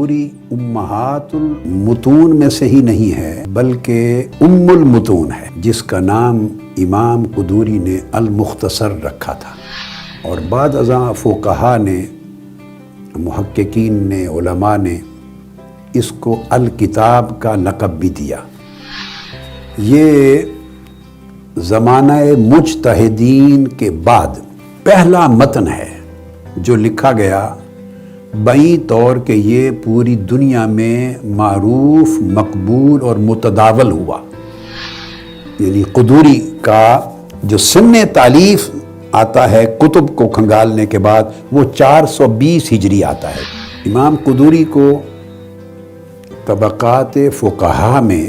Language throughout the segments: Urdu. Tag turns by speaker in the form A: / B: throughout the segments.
A: قدوری امہات المتون میں سے ہی نہیں ہے بلکہ ام المتون ہے، جس کا نام امام قدوری نے المختصر رکھا تھا، اور بعد ازاں فقہا نے، محققین نے، علماء نے اس کو الکتاب کا لقب بھی دیا۔ یہ زمانہ مجتہدین کے بعد پہلا متن ہے جو لکھا گیا بئی طور کہ یہ پوری دنیا میں معروف، مقبول اور متداول ہوا۔ یعنی قدوری کا جو سن تالیف آتا ہے کتب کو کھنگالنے کے بعد، وہ 420 ہجری آتا ہے۔ امام قدوری کو طبقات فقہا میں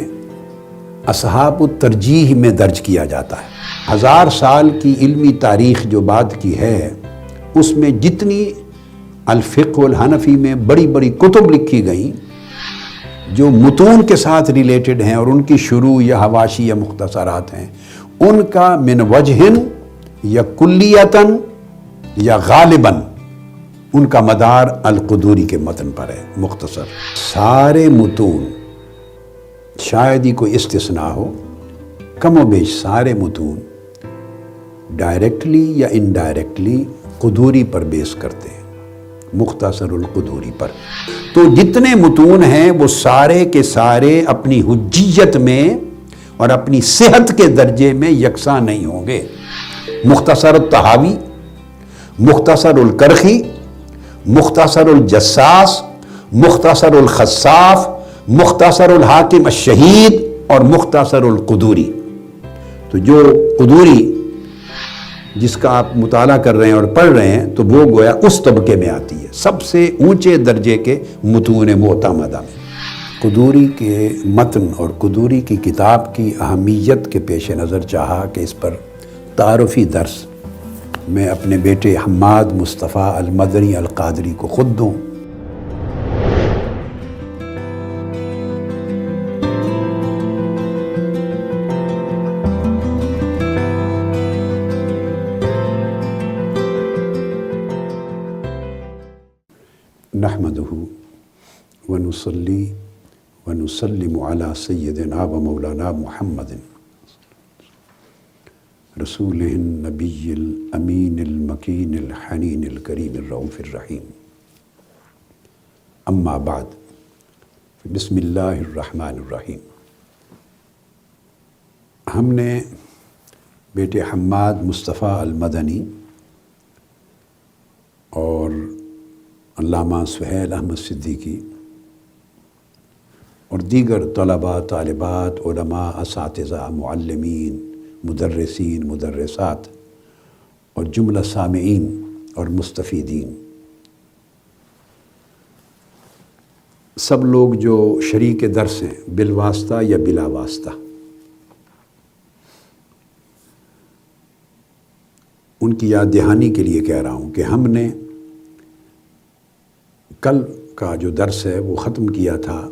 A: اصحاب الترجیح میں درج کیا جاتا ہے۔ 1000 سال کی علمی تاریخ جو بعد کی ہے، اس میں جتنی الفقہ الحنفی میں بڑی بڑی کتب لکھی گئیں جو متون کے ساتھ ریلیٹڈ ہیں اور ان کی شروع یا حواشی یا مختصرات ہیں، ان کا من وجہن یا کلیتاً یا غالباً ان کا مدار القدوری کے متن پر ہے، مختصر۔ سارے متون، شاید ہی کوئی استثناء ہو، کم و بیش سارے متون ڈائریکٹلی یا انڈائریکٹلی قدوری پر بیس کرتے ہیں، مختصر القدوری پر۔ تو جتنے متون ہیں وہ سارے کے سارے اپنی حجیت میں اور اپنی صحت کے درجے میں یکساں نہیں ہوں گے۔ مختصر الطحاوی، مختصر الکرخی، مختصر الجساس، مختصر الخصاف، مختصر الحاکم الشہید اور مختصر القدوری۔ تو جو قدوری جس کا آپ مطالعہ کر رہے ہیں اور پڑھ رہے ہیں، تو وہ گویا اس طبقے میں آتی ہے، سب سے اونچے درجے کے متون معتمدہ میں۔ قدوری کے متن اور قدوری کی کتاب کی اہمیت کے پیش نظر چاہا کہ اس پر تعارفی درس میں اپنے بیٹے حماد مصطفیٰ المدنی القادری کو خود دوں۔ نحمدہ ونصلی ونسلم علی سیدنا و مولانا محمد رسول النبی الامین المکین الحنین الکریم الرؤوف الرحیم، اما بعد، بسم اللہ الرحمن الرحیم۔ ہم نے بیٹے حماد مصطفیٰ المدنی اور علامہ سہیل احمد صدیقی اور دیگر طلباء، طالبات، علماء، اساتذہ، معلمین، مدرسین، مدرسات اور جملہ سامعین اور مستفیدین، سب لوگ جو شریک درس ہیں بالواسطہ یا بلا واسطہ، ان کی یاد دہانی کے لیے کہہ رہا ہوں کہ ہم نے کل کا جو درس ہے وہ ختم کیا تھا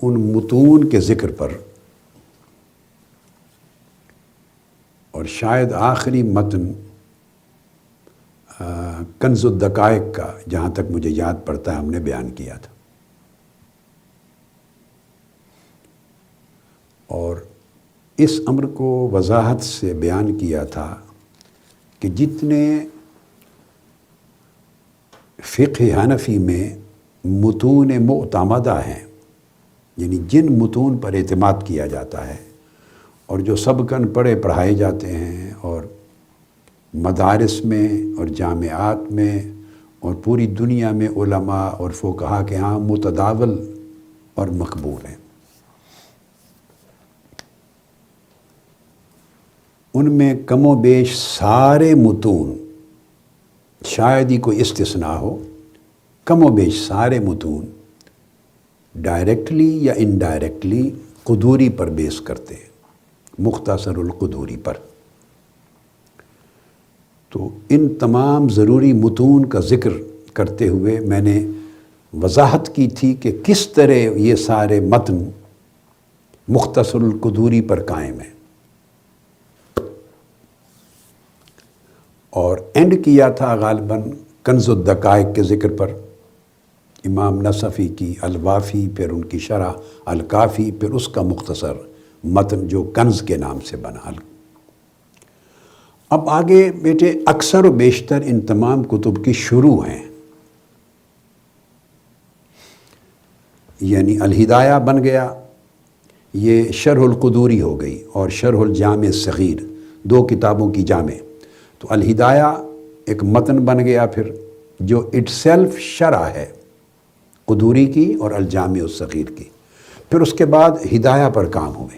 A: ان متون کے ذکر پر، اور شاید آخری متن کنز الدقائق کا، جہاں تک مجھے یاد پڑتا ہے، ہم نے بیان کیا تھا۔ اور اس امر کو وضاحت سے بیان کیا تھا کہ جتنے فقہ حنفی میں متون معتمدہ ہیں، یعنی جن متون پر اعتماد کیا جاتا ہے اور جو سبقاً پڑھے پڑھائے جاتے ہیں اور مدارس میں اور جامعات میں اور پوری دنیا میں علماء اور فقہا کے ہاں متداول اور مقبول ہیں، ان میں کم و بیش سارے متون، شاید ہی کوئی استثناء ہو، کم و بیش سارے متون ڈائریکٹلی یا انڈائریکٹلی قدوری پر بیس کرتے ہیں، مختصر القدوری پر۔ تو ان تمام ضروری متون کا ذکر کرتے ہوئے میں نے وضاحت کی تھی کہ کس طرح یہ سارے متن مختصر القدوری پر قائم ہیں، اور اینڈ کیا تھا غالباً کنز الدقائق کے ذکر پر امام نصفی کی الوافی، پھر ان کی شرح الکافی، پھر اس کا مختصر متن جو کنز کے نام سے بنا۔ اب آگے بیٹے اکثر و بیشتر ان تمام کتب کی شروع ہیں، یعنی الہدایہ بن گیا، یہ شرح القدوری ہو گئی، اور شرح الجامع الصغیر، دو کتابوں کی جامع۔ تو الہدایہ ایک متن بن گیا پھر، جو اٹ سیلف شرح ہے قدوری کی اور الجامع الصغیر کی۔ پھر اس کے بعد ہدایہ پر کام ہوئے۔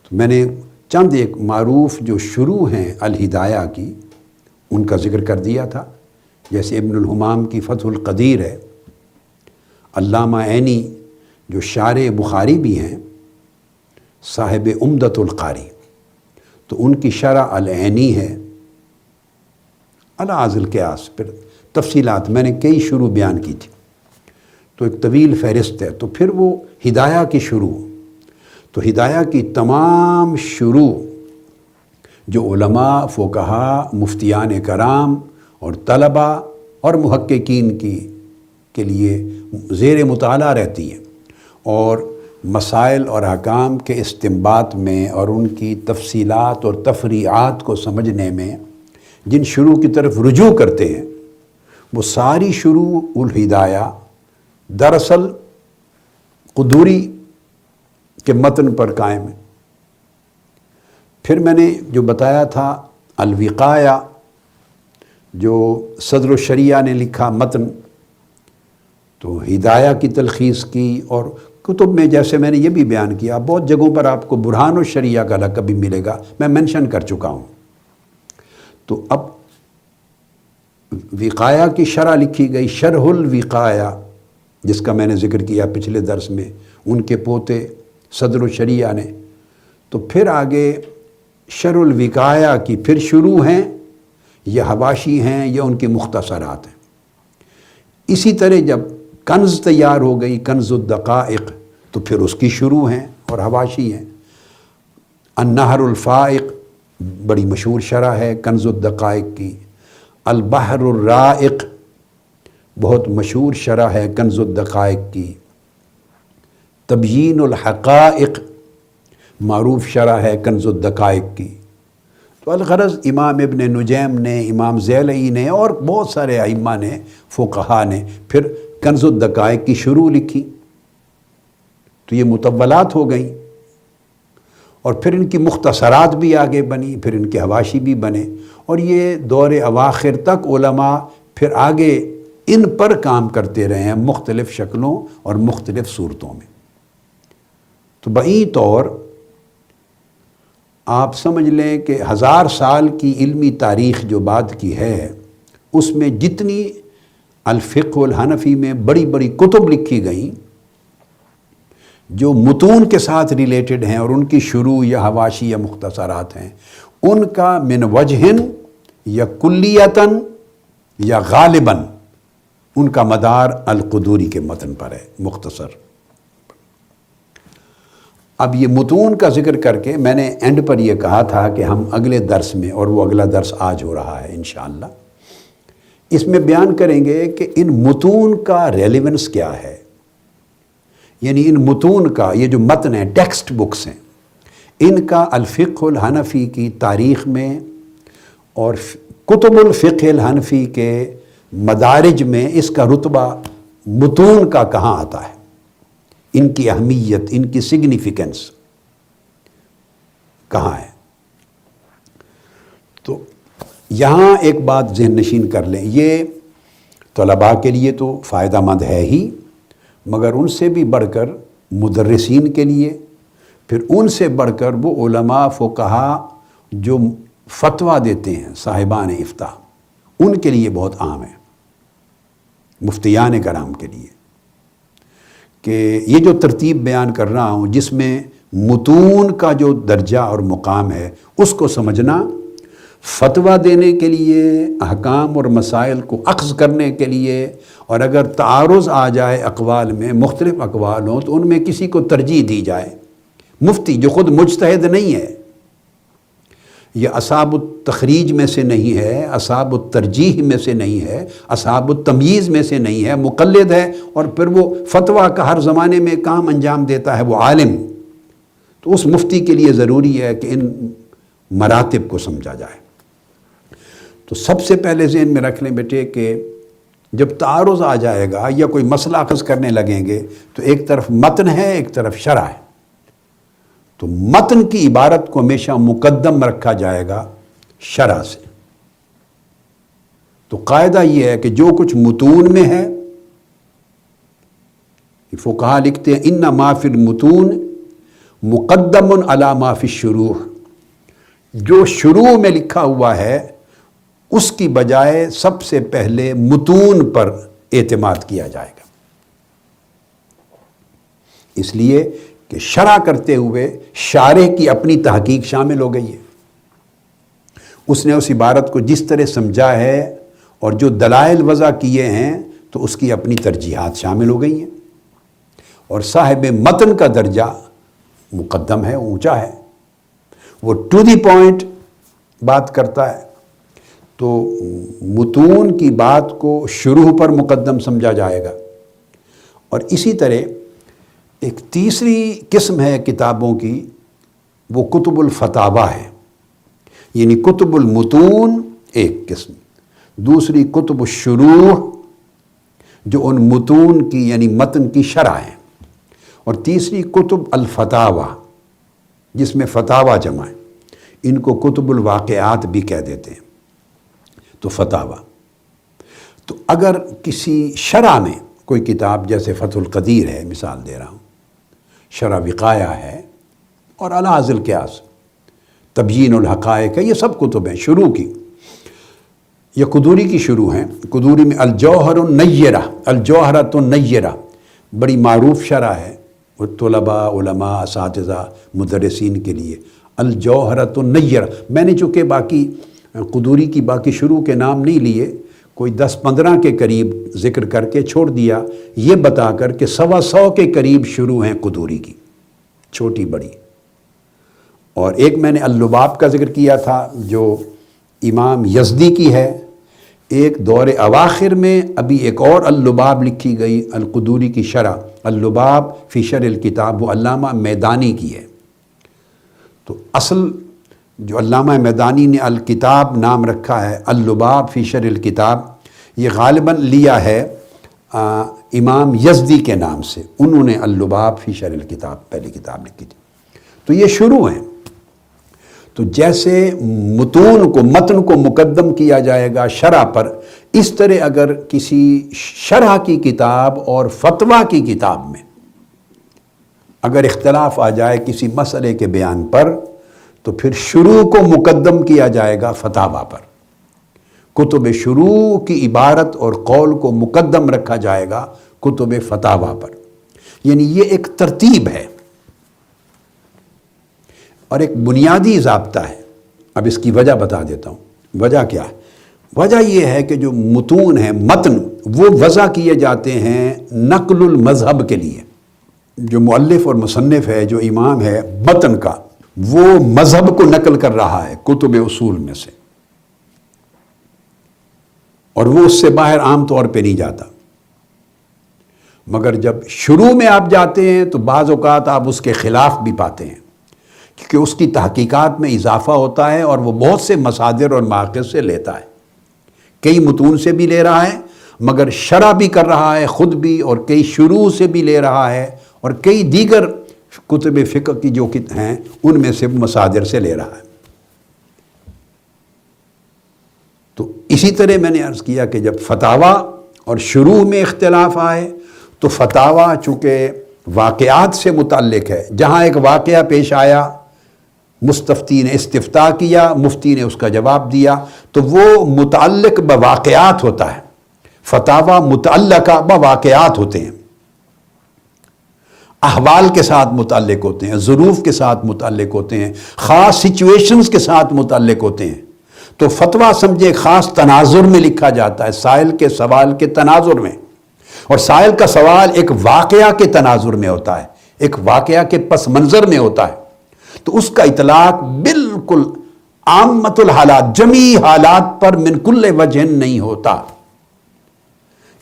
A: تو میں نے چند ایک معروف جو شروع ہیں الہدایہ کی ان کا ذکر کر دیا تھا، جیسے ابن الحمام کی فتح القدیر ہے، علامہ عینی جو شارح بخاری بھی ہیں، صاحب عمدۃ القاری، تو ان کی شرح العینی ہے، علی القیاس، پھر تفصیلات میں نے کئی شروع بیان کی تھی، تو ایک طویل فہرست ہے۔ تو پھر وہ ہدایہ کی شروع، تو ہدایہ کی تمام شروع جو علماء، فقہاء، مفتیان کرام اور طلباء اور محققین کے لیے زیر مطالعہ رہتی ہے، اور مسائل اور احکام کے استنباط میں اور ان کی تفصیلات اور تفریعات کو سمجھنے میں جن شروع کی طرف رجوع کرتے ہیں، وہ ساری شروع الہدایہ دراصل قدوری کے متن پر قائم ہے۔ پھر میں نے جو بتایا تھا الوقایہ، جو صدر الشریعہ نے لکھا متن، تو ہدایہ کی تلخیص کی، اور کتب میں جیسے میں نے یہ بھی بیان کیا، بہت جگہوں پر آپ کو برہان الشریعہ کا لقب بھی ملے گا، میں منشن کر چکا ہوں۔ تو اب وقایہ کی شرح لکھی گئی، شرح الوقایہ، جس کا میں نے ذکر کیا پچھلے درس میں، ان کے پوتے صدر الشریعہ نے۔ تو پھر آگے شرح الوقایہ کی پھر شروع ہیں، یا حواشی ہیں یا ان کی مختصرات ہیں۔ اسی طرح جب کنز تیار ہو گئی، کنز الدقائق، تو پھر اس کی شروع ہیں اور حواشی ہیں۔ النہر الفائق بڑی مشہور شرح ہے کنز الدقائق کی۔ البحر الرائق بہت مشہور شرح ہے کنز الدقائق کی۔ تبیین الحقائق معروف شرح ہے کنز الدقائق کی۔ تو الغرض امام ابن نجیم نے، امام زیلعی نے، اور بہت سارے ائمہ نے، فقہاء نے پھر کنز الدقائق کی شروع لکھی۔ تو یہ مطولات ہو گئیں، اور پھر ان کی مختصرات بھی آگے بنی، پھر ان کے حواشی بھی بنے، اور یہ دور اواخر تک علماء پھر آگے ان پر کام کرتے رہے ہیں مختلف شکلوں اور مختلف صورتوں میں۔ تو بئی طور آپ سمجھ لیں کہ 1000 سال کی علمی تاریخ جو بعد کی ہے، اس میں جتنی الفقہ الحنفی میں بڑی بڑی کتب لکھی گئیں جو متون کے ساتھ ریلیٹڈ ہیں، اور ان کی شروع یا حواشی یا مختصرات ہیں، ان کا من وجہن یا کلیتاً یا غالباً ان کا مدار القدوری کے متن پر ہے، مختصر۔ اب یہ متون کا ذکر کر کے میں نے اینڈ پر یہ کہا تھا کہ ہم اگلے درس میں، اور وہ اگلا درس آج ہو رہا ہے انشاءاللہ، اس میں بیان کریں گے کہ ان متون کا ریلیونس کیا ہے، یعنی ان متون کا، یہ جو متن ہیں، ٹیکسٹ بکس ہیں، ان کا الفقہ الحنفی کی تاریخ میں اور کتب الفقہ الحنفی کے مدارج میں اس کا رتبہ متون کا کہاں آتا ہے، ان کی اہمیت، ان کی سگنیفیکنس کہاں ہے۔ تو یہاں ایک بات ذہن نشین کر لیں، یہ طلباء کے لیے تو فائدہ مند ہے ہی، مگر ان سے بھی بڑھ کر مدرسین کے لیے، پھر ان سے بڑھ کر وہ علماء فقہاء جو فتویٰ دیتے ہیں، صاحبان افتاء، ان کے لیے بہت عام ہے، مفتیان کرام کے لیے، کہ یہ جو ترتیب بیان کر رہا ہوں جس میں متون کا جو درجہ اور مقام ہے، اس کو سمجھنا فتویٰ دینے کے لیے، احکام اور مسائل کو اخذ کرنے کے لیے، اور اگر تعارض آ جائے اقوال میں، مختلف اقوال ہوں تو ان میں کسی کو ترجیح دی جائے، مفتی جو خود مجتہد نہیں ہے، یہ اصحاب التخریج میں سے نہیں ہے، اصحاب الترجیح میں سے نہیں ہے، اصحاب التمییز میں سے نہیں ہے، مقلد ہے، اور پھر وہ فتویٰ کا ہر زمانے میں کام انجام دیتا ہے، وہ عالم. تو اس مفتی کے لیے ضروری ہے کہ ان مراتب کو سمجھا جائے. تو سب سے پہلے ذہن میں رکھ لیں بیٹے کہ جب تعارض آ جائے گا یا کوئی مسئلہ اخذ کرنے لگیں گے تو ایک طرف متن ہے، ایک طرف شرع ہے. تو متن کی عبارت کو ہمیشہ مقدم رکھا جائے گا شرع سے. تو قاعدہ یہ ہے کہ جو کچھ متون میں ہے، فقہا لکھتے ہیں ان ما فی المتون مقدم علی ما فی الشروح، جو شروع میں لکھا ہوا ہے اس کی بجائے سب سے پہلے متون پر اعتماد کیا جائے گا. اس لیے کہ شرح کرتے ہوئے شارح کی اپنی تحقیق شامل ہو گئی ہے. اس نے اس عبارت کو جس طرح سمجھا ہے اور جو دلائل وضع کیے ہیں تو اس کی اپنی ترجیحات شامل ہو گئی ہیں. اور صاحب متن کا درجہ مقدم ہے، اونچا ہے، وہ ٹو دی پوائنٹ بات کرتا ہے. تو متون کی بات کو شروع پر مقدم سمجھا جائے گا. اور اسی طرح ایک تیسری قسم ہے کتابوں کی، وہ کتب الفتاوی ہے. یعنی کتب المتون ایک قسم، دوسری کتب الشروح جو ان متون کی یعنی متن کی شرح ہے، اور تیسری کتب الفتاوی جس میں فتاوی جمع ہے. ان کو کتب الواقعات بھی کہہ دیتے ہیں. تو فتاوی. تو اگر کسی شرح میں کوئی کتاب جیسے فتح القدیر ہے، مثال دے رہا ہوں، شرح وقایہ ہے، اور علی ذی القیاس، تبیین الحقائق ہے، یہ سب کتب ہیں شروع کی. یہ قدوری کی شروع ہیں. قدوری میں الجوہر النیرہ، الجوہرۃ النیرہ بڑی معروف شرح ہے، وہ طلباء، علماء، اساتذہ، مدرسین کے لیے. الجوہرۃ النیرہ. میں نے چونکہ باقی قدوری کی باقی شروع کے نام نہیں لیے، کوئی 10-15 کے قریب ذکر کر کے چھوڑ دیا، یہ بتا کر کہ 125 کے قریب شروع ہیں قدوری کی، چھوٹی بڑی. اور ایک میں نے اللباب کا ذکر کیا تھا جو امام یزدی کی ہے. ایک دور اواخر میں ابھی ایک اور اللباب لکھی گئی القدوری کی شرح، اللباب فی شرح الکتاب، وہ علامہ میدانی کی ہے. تو اصل جو علامہ میدانی نے الکتاب نام رکھا ہے، اللباب فی شرح الکتاب، یہ غالباً لیا ہے امام یزدی کے نام سے. انہوں نے اللباب فی شرح الکتاب پہلی کتاب لکھی تھی. تو یہ شروع ہیں. تو جیسے متن کو مقدم کیا جائے گا شرح پر، اس طرح اگر کسی شرح کی کتاب اور فتویٰ کی کتاب میں اگر اختلاف آ جائے کسی مسئلے کے بیان پر، تو پھر شروع کو مقدم کیا جائے گا فتاوی پر. کتب شروع کی عبارت اور قول کو مقدم رکھا جائے گا کتب فتاوی پر. یعنی یہ ایک ترتیب ہے اور ایک بنیادی ضابطہ ہے. اب اس کی وجہ بتا دیتا ہوں. وجہ کیا ہے؟ وجہ یہ ہے کہ جو متون ہیں، متن، وہ وضع کیے جاتے ہیں نقل المذہب کے لیے. جو مؤلف اور مصنف ہے، جو امام ہے متن کا، وہ مذہب کو نقل کر رہا ہے کتب اصول میں سے، اور وہ اس سے باہر عام طور پہ نہیں جاتا. مگر جب شروع میں آپ جاتے ہیں تو بعض اوقات آپ اس کے خلاف بھی پاتے ہیں، کیونکہ اس کی تحقیقات میں اضافہ ہوتا ہے اور وہ بہت سے مصادر اور مآخذ سے لیتا ہے. کئی متون سے بھی لے رہا ہے، مگر شرح بھی کر رہا ہے خود بھی، اور کئی شروع سے بھی لے رہا ہے، اور کئی دیگر کتب فقہ کی جو ہیں ان میں سے مصادر سے لے رہا ہے. تو اسی طرح میں نے عرض کیا کہ جب فتاوی اور شروع میں اختلاف آئے تو فتاوی چونکہ واقعات سے متعلق ہے، جہاں ایک واقعہ پیش آیا، مستفتی نے استفتاء کیا، مفتی نے اس کا جواب دیا، تو وہ متعلق بواقعات ہوتا ہے. فتاوی متعلقہ بواقعات ہوتے ہیں، احوال کے ساتھ متعلق ہوتے ہیں، ظروف کے ساتھ متعلق ہوتے ہیں، خاص سچویشنز کے ساتھ متعلق ہوتے ہیں. تو فتویٰ سمجھے خاص تناظر میں لکھا جاتا ہے، سائل کے سوال کے تناظر میں، اور سائل کا سوال ایک واقعہ کے تناظر میں ہوتا ہے، ایک واقعہ کے پس منظر میں ہوتا ہے. تو اس کا اطلاق بالکل عامت الحالات، جمی حالات پر من کل وجہ نہیں ہوتا۔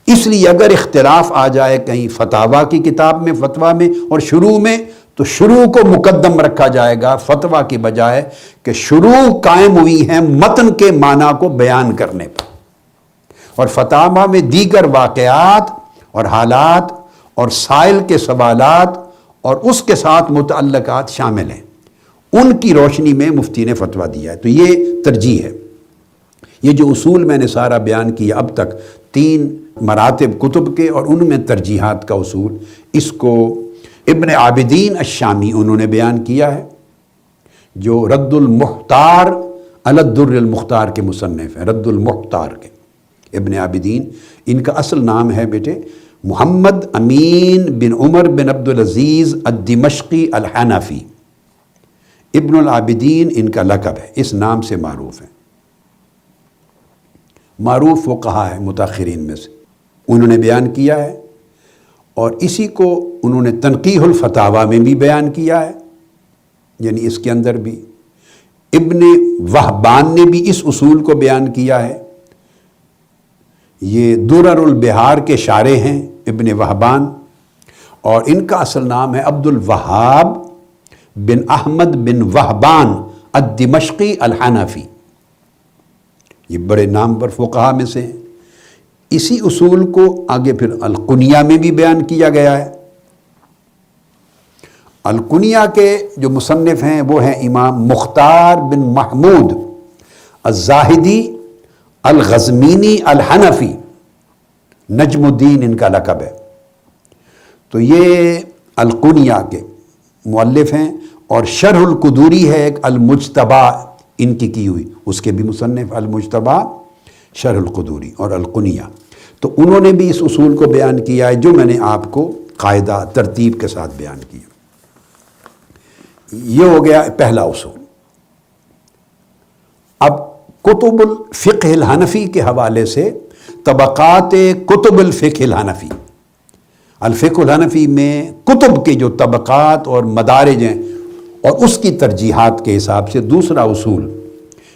A: اس لیے اگر اختلاف آ جائے کہیں فتاویٰ کی کتاب میں، فتویٰ میں اور شروع میں، تو شروع کو مقدم رکھا جائے گا فتویٰ کی بجائے، کہ شروع قائم ہوئی ہیں متن کے معنی کو بیان کرنے پر، اور فتاویٰ میں دیگر واقعات اور حالات اور سائل کے سوالات اور اس کے ساتھ متعلقات شامل ہیں، ان کی روشنی میں مفتی نے فتویٰ دیا ہے۔ تو یہ ترجیح ہے۔ یہ جو اصول میں نے سارا بیان کیا اب تک، 3 مراتب کتب کے اور ان میں ترجیحات کا اصول، اس کو ابن عابدین الشامی انہوں نے بیان کیا ہے، جو رد المختار علی الدر المختار کے مصنف ہیں، رد المختار کے ابن عابدین۔ ان کا اصل نام ہے بیٹے محمد امین بن عمر بن عبد العزیز الدمشقی الحنفی۔ ابن العابدین ان کا لقب ہے، اس نام سے معروف ہے، معروف فقہا ہے متاخرین میں سے، انہوں نے بیان کیا ہے، اور اسی کو انہوں نے تنقیح الفتاویٰ میں بھی بیان کیا ہے، یعنی اس کے اندر بھی ابن وہبان نے بھی اس اصول کو بیان کیا ہے۔ یہ درر البحار کے شارح ہیں ابن وہبان، اور ان کا اصل نام ہے عبد الوہاب بن احمد بن وہبان الدمشقی الحنفی، یہ بڑے نام پر فقہا میں سے ہیں۔ اسی اصول کو آگے پھر القنیہ میں بھی بیان کیا گیا ہے۔ القنیہ کے جو مصنف ہیں وہ ہیں امام مختار بن محمود الزاہدی الغزمینی الحنفی، نجم الدین ان کا لقب ہے۔ تو یہ القنیہ کے مؤلف ہیں، اور شرح القدوری ہے ایک المجتبہ ان کی ہوئی، اس کے بھی مصنف المجتبہ، شرح القدوری اور القنیہ۔ تو انہوں نے بھی اس اصول کو بیان کیا ہے جو میں نے آپ کو قاعدہ ترتیب کے ساتھ بیان کیا۔ یہ ہو گیا پہلا اصول۔ اب کتب الفقہ الحنفی کے حوالے سے طبقات کتب الفقہ الحنفی، الفقہ الحنفی میں کتب کے جو طبقات اور مدارج ہیں اور اس کی ترجیحات کے حساب سے دوسرا اصول،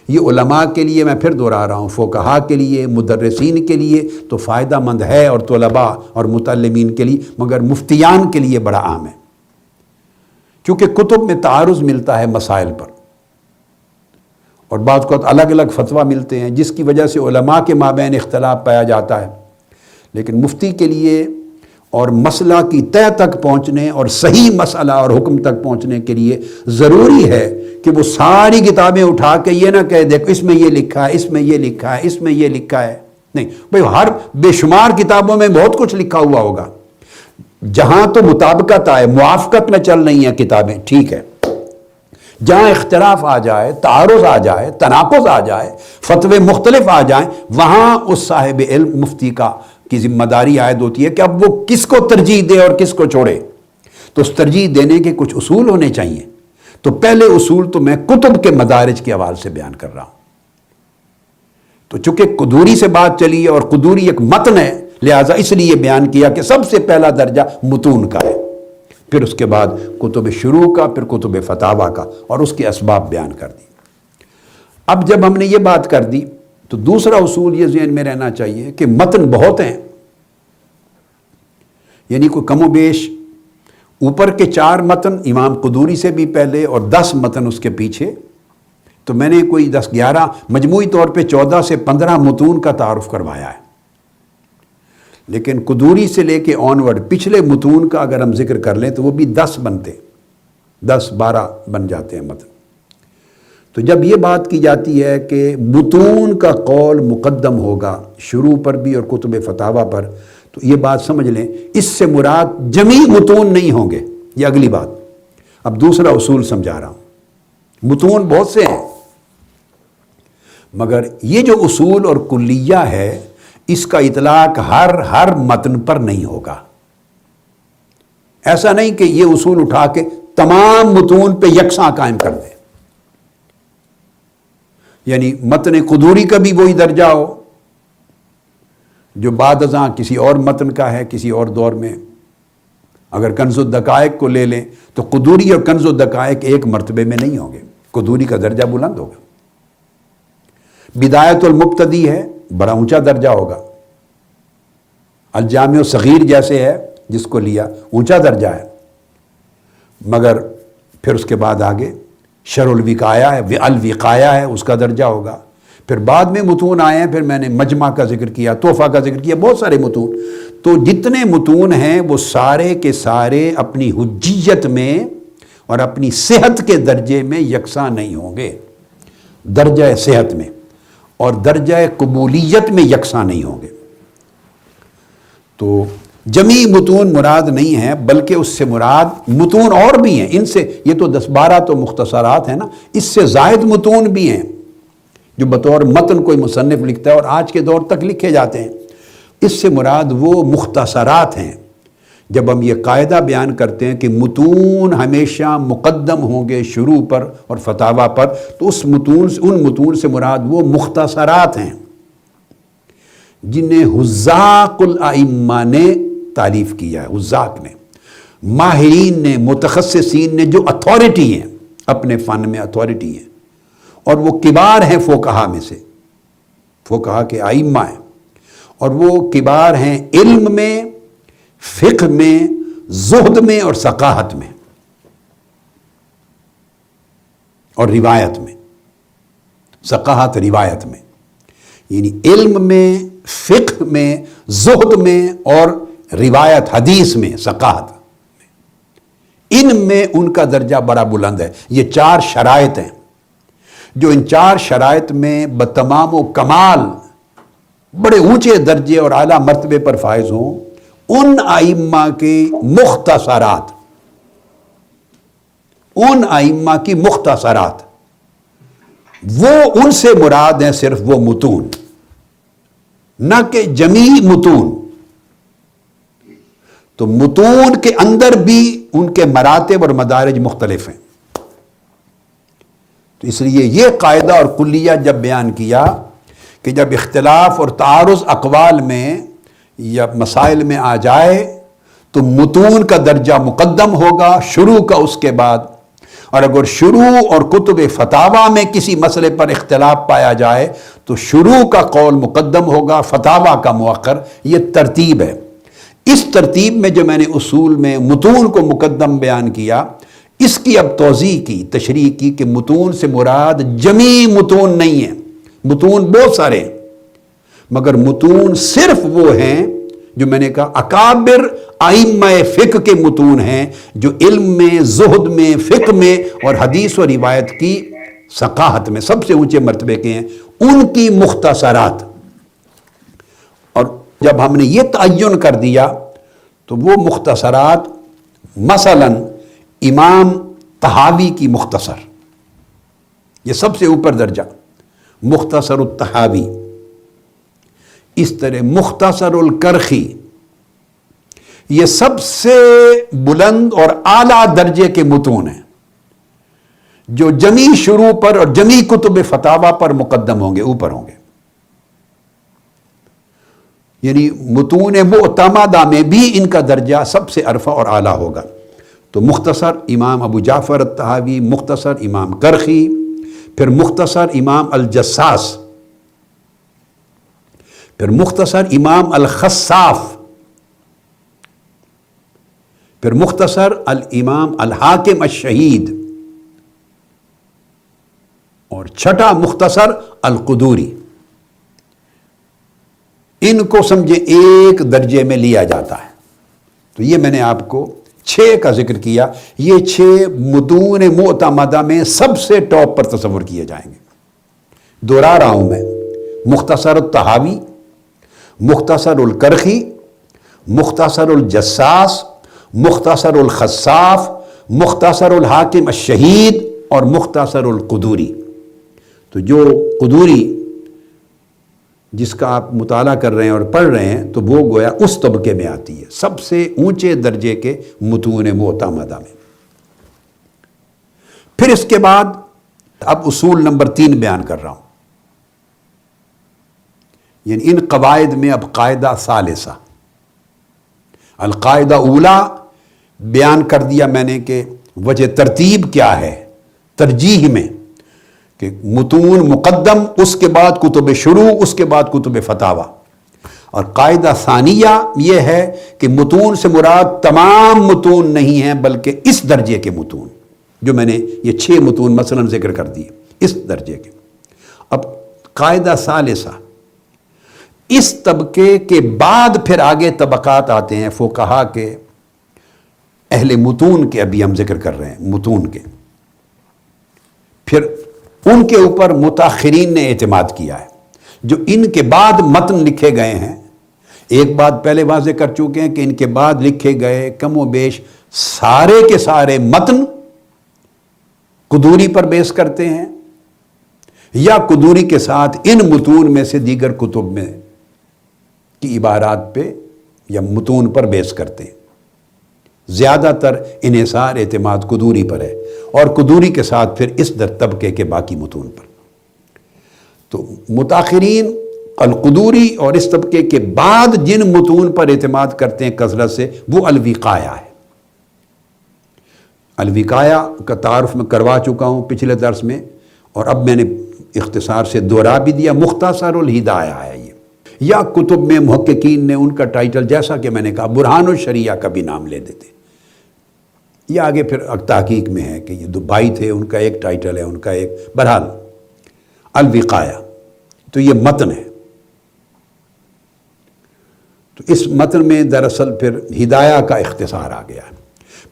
A: یہ علماء کے لیے میں پھر دہرا رہا ہوں، فقہاء کے لیے، مدرسین کے لیے تو فائدہ مند ہے، اور طلباء اور متعلمین کے لیے، مگر مفتیان کے لیے بڑا عام ہے، کیونکہ کتب میں تعارض ملتا ہے مسائل پر، اور بعض اوقات الگ الگ فتویٰ ملتے ہیں جس کی وجہ سے علماء کے مابین اختلاف پایا جاتا ہے۔ لیکن مفتی کے لیے اور مسئلہ کی تہ تک پہنچنے اور صحیح مسئلہ اور حکم تک پہنچنے کے لیے ضروری ہے کہ وہ ساری کتابیں اٹھا کے یہ نہ کہے دیکھو اس میں یہ لکھا ہے، اس میں یہ لکھا ہے، اس میں یہ لکھا ہے، نہیں بھئی، ہر بے شمار کتابوں میں بہت کچھ لکھا ہوا ہوگا، جہاں تو مطابقت آئے، موافقت میں چل رہی ہیں کتابیں، ٹھیک ہے، جہاں اختلاف آ جائے، تعارض آ جائے، تناقض آ جائے، فتوے مختلف آ جائیں، وہاں اس صاحب علم مفتی کی ذمہ داری عائد ہوتی ہے کہ اب وہ کس کو ترجیح دے اور کس کو چھوڑے۔ تو اس ترجیح دینے کے کچھ اصول ہونے چاہیے۔ تو پہلے اصول تو میں کتب کے مدارج کے حوالے سے بیان کر رہا ہوں۔ تو چونکہ قدوری سے بات چلی اور قدوری ایک متن ہے، لہٰذا اس لیے بیان کیا کہ سب سے پہلا درجہ متون کا ہے، پھر اس کے بعد کتب شروع کا، پھر کتب فتاویٰ کا، اور اس کے اسباب بیان کر دی۔ اب جب ہم نے یہ بات کر دی تو دوسرا اصول یہ ذہن میں رہنا چاہیے کہ متن بہت ہیں، یعنی کوئی کم و بیش اوپر کے 4 متن امام قدوری سے بھی پہلے اور 10 متن اس کے پیچھے، تو میں نے کوئی 10-11 مجموعی طور پہ 14 سے 15 متون کا تعارف کروایا ہے۔ لیکن قدوری سے لے کے آنورڈ پچھلے متون کا اگر ہم ذکر کر لیں تو وہ بھی 10 بنتے، 10-12 بن جاتے ہیں متن۔ تو جب یہ بات کی جاتی ہے کہ متون کا قول مقدم ہوگا شروع پر بھی اور کتب فتاویٰ پر، تو یہ بات سمجھ لیں اس سے مراد جمیع متون نہیں ہوں گے، یہ اگلی بات۔ اب دوسرا اصول سمجھا رہا ہوں۔ متون بہت سے ہیں، مگر یہ جو اصول اور کلیہ ہے اس کا اطلاق ہر متن پر نہیں ہوگا۔ ایسا نہیں کہ یہ اصول اٹھا کے تمام متون پہ یکساں قائم کر دے، یعنی متن قدوری کا بھی وہی درجہ ہو جو بعد ازاں کسی اور متن کا ہے کسی اور دور میں۔ اگر کنز الدقائق کو لے لیں تو قدوری اور کنز الدقائق ایک مرتبے میں نہیں ہوں گے، قدوری کا درجہ بلند ہوگا، بدایت المبتدی ہے، بڑا اونچا درجہ ہوگا. الجامع صغیر جیسے ہے جس کو لیا، اونچا درجہ ہے. مگر پھر اس کے بعد آگے شرح الوقایہ ہے، الوقایہ ہے، اس کا درجہ ہوگا. پھر بعد میں متون آئے ہیں، پھر میں نے مجمع کا ذکر کیا، تحفہ کا ذکر کیا، بہت سارے متون. تو جتنے متون ہیں وہ سارے کے سارے اپنی حجیت میں اور اپنی صحت کے درجے میں یکساں نہیں ہوں گے. درجہ صحت میں اور درجہ قبولیت میں یکساں نہیں ہوں گے. تو جمی متون مراد نہیں ہے، بلکہ اس سے مراد متون اور بھی ہیں. ان سے یہ تو 10-12 تو مختصرات ہیں نا، اس سے زائد متون بھی ہیں جو بطور متن کوئی مصنف لکھتا ہے اور آج کے دور تک لکھے جاتے ہیں. اس سے مراد وہ مختصرات ہیں. جب ہم یہ قاعدہ بیان کرتے ہیں کہ متون ہمیشہ مقدم ہوں گے شروع پر اور فتاویٰ پر، تو ان متون سے مراد وہ مختصرات ہیں جنہیں حذاق الائمہ نے تعریف کیا ہے. حذاق نے، ماہرین نے، متخصصین نے، جو اتھارٹی ہیں، اپنے فن میں اتھارٹی ہیں، اور وہ کبار ہیں فقہا میں سے، فقہا کے ائمہ ہیں، اور وہ کبار ہیں علم میں، فقہ میں، زہد میں اور ثقافت میں اور روایت میں. ثقافت روایت میں، یعنی علم میں، فقہ میں، زہد میں اور روایت حدیث میں، ثقافت میں، ان میں ان کا درجہ بڑا بلند ہے. یہ 4 شرائط ہیں. جو ان 4 شرائط میں بتمام و کمال بڑے اونچے درجے اور اعلیٰ مرتبے پر فائز ہوں، ان ائمہ کی مختصرات وہ ان سے مراد ہیں صرف وہ متون، نہ کہ جمیع متون. تو متون کے اندر بھی ان کے مراتب اور مدارج مختلف ہیں. تو اس لیے یہ قاعدہ اور کلیہ جب بیان کیا کہ جب اختلاف اور تعارض اقوال میں یا مسائل میں آ جائے تو متون کا درجہ مقدم ہوگا شروع کا اس کے بعد، اور اگر شروع اور کتب فتاویٰ میں کسی مسئلے پر اختلاف پایا جائے تو شروع کا قول مقدم ہوگا، فتاویٰ کا مؤخر. یہ ترتیب ہے. اس ترتیب میں جو میں نے اصول میں متون کو مقدم بیان کیا، اس کی اب توضیح کی، تشریح کی کہ متون سے مراد جمیع متون نہیں ہیں. متون بہت سارے ہیں، مگر متون صرف وہ ہیں جو میں نے کہا اکابر ائمہ فقہ کے متون ہیں، جو علم میں، زہد میں، فقہ میں اور حدیث و روایت کی ثقافت میں سب سے اونچے مرتبے کے ہیں. ان کی مختصرات. اور جب ہم نے یہ تعین کر دیا تو وہ مختصرات، مثلا امام طحاوی کی مختصر، یہ سب سے اوپر درجہ، مختصر الطحاوی. اس طرح مختصر الکرخی، یہ سب سے بلند اور اعلیٰ درجے کے متون ہیں جو جمیع شروع پر اور جمیع کتب فتاویٰ پر مقدم ہوں گے، اوپر ہوں گے. یعنی متون معتمدہ میں بھی ان کا درجہ سب سے عرفہ اور اعلیٰ ہوگا. تو مختصر امام ابو جعفر الطحاوی، مختصر امام کرخی، پھر مختصر امام الجساس، پھر مختصر امام الخصاف، پھر مختصر الامام الحاکم الشہید، اور چھٹا مختصر القدوری. ان کو سمجھے ایک درجے میں لیا جاتا ہے. تو یہ میں نے آپ کو 6 کا ذکر کیا. یہ 6 متون معتمدہ میں سب سے ٹاپ پر تصور کیے جائیں گے. دوہرا رہا ہوں میں: مختصر الطحاوی، مختصر الکرخی، مختصر الجساس، مختصر الخصاف، مختصر الحاکم الشہید اور مختصر القدوری. تو جو قدوری جس کا آپ مطالعہ کر رہے ہیں اور پڑھ رہے ہیں تو وہ گویا اس طبقے میں آتی ہے، سب سے اونچے درجے کے متون معتمدہ میں. پھر اس کے بعد اب اصول نمبر 3 بیان کر رہا ہوں. یعنی ان قواعد میں اب قاعدہ ثالثہ، القاعدہ اولا بیان کر دیا میں نے کہ وجہ ترتیب کیا ہے ترجیح میں، کہ متون مقدم، اس کے بعد کتب شروع، اس کے بعد کتب فتاوی. اور قاعدہ ثانیہ یہ ہے کہ متون سے مراد تمام متون نہیں ہیں بلکہ اس درجے کے متون، جو میں نے یہ 6 متون مثلا ذکر کر دیے، اس درجے کے. اب قاعدہ ثالثہ، اس طبقے کے بعد پھر آگے طبقات آتے ہیں فقہا کے، اہل متون کے، ابھی ہم ذکر کر رہے ہیں متون کے. پھر ان کے اوپر متاخرین نے اعتماد کیا ہے، جو ان کے بعد متن لکھے گئے ہیں. ایک بات پہلے واضح کر چکے ہیں کہ ان کے بعد لکھے گئے کم و بیش سارے کے سارے متن قدوری پر بیس کرتے ہیں، یا قدوری کے ساتھ ان متون میں سے دیگر کتب میں کی عبارات پہ یا متون پر بیس کرتے ہیں. زیادہ تر انحصار اعتماد قدوری پر ہے، اور قدوری کے ساتھ پھر اس در طبقے کے باقی متون پر. تو متاخرین القدوری اور اس طبقے کے بعد جن متون پر اعتماد کرتے ہیں کثرت سے، وہ الوقایہ ہے. الوقایہ کا تعارف میں کروا چکا ہوں پچھلے درس میں، اور اب میں نے اختصار سے دوہرا بھی دیا. مختصر الہدایہ ہے یہ، یا کتب میں محققین نے ان کا ٹائٹل، جیسا کہ میں نے کہا، برہان الشریعہ کا بھی نام لے دیتے. یہ آگے پھر تحقیق میں ہے کہ یہ 2 بھائی تھے، ان کا ایک ٹائٹل ہے، ان کا ایک. بہرحال الوقایہ تو یہ متن ہے. تو اس متن میں دراصل پھر ہدایہ کا اختصار آ گیا ہے.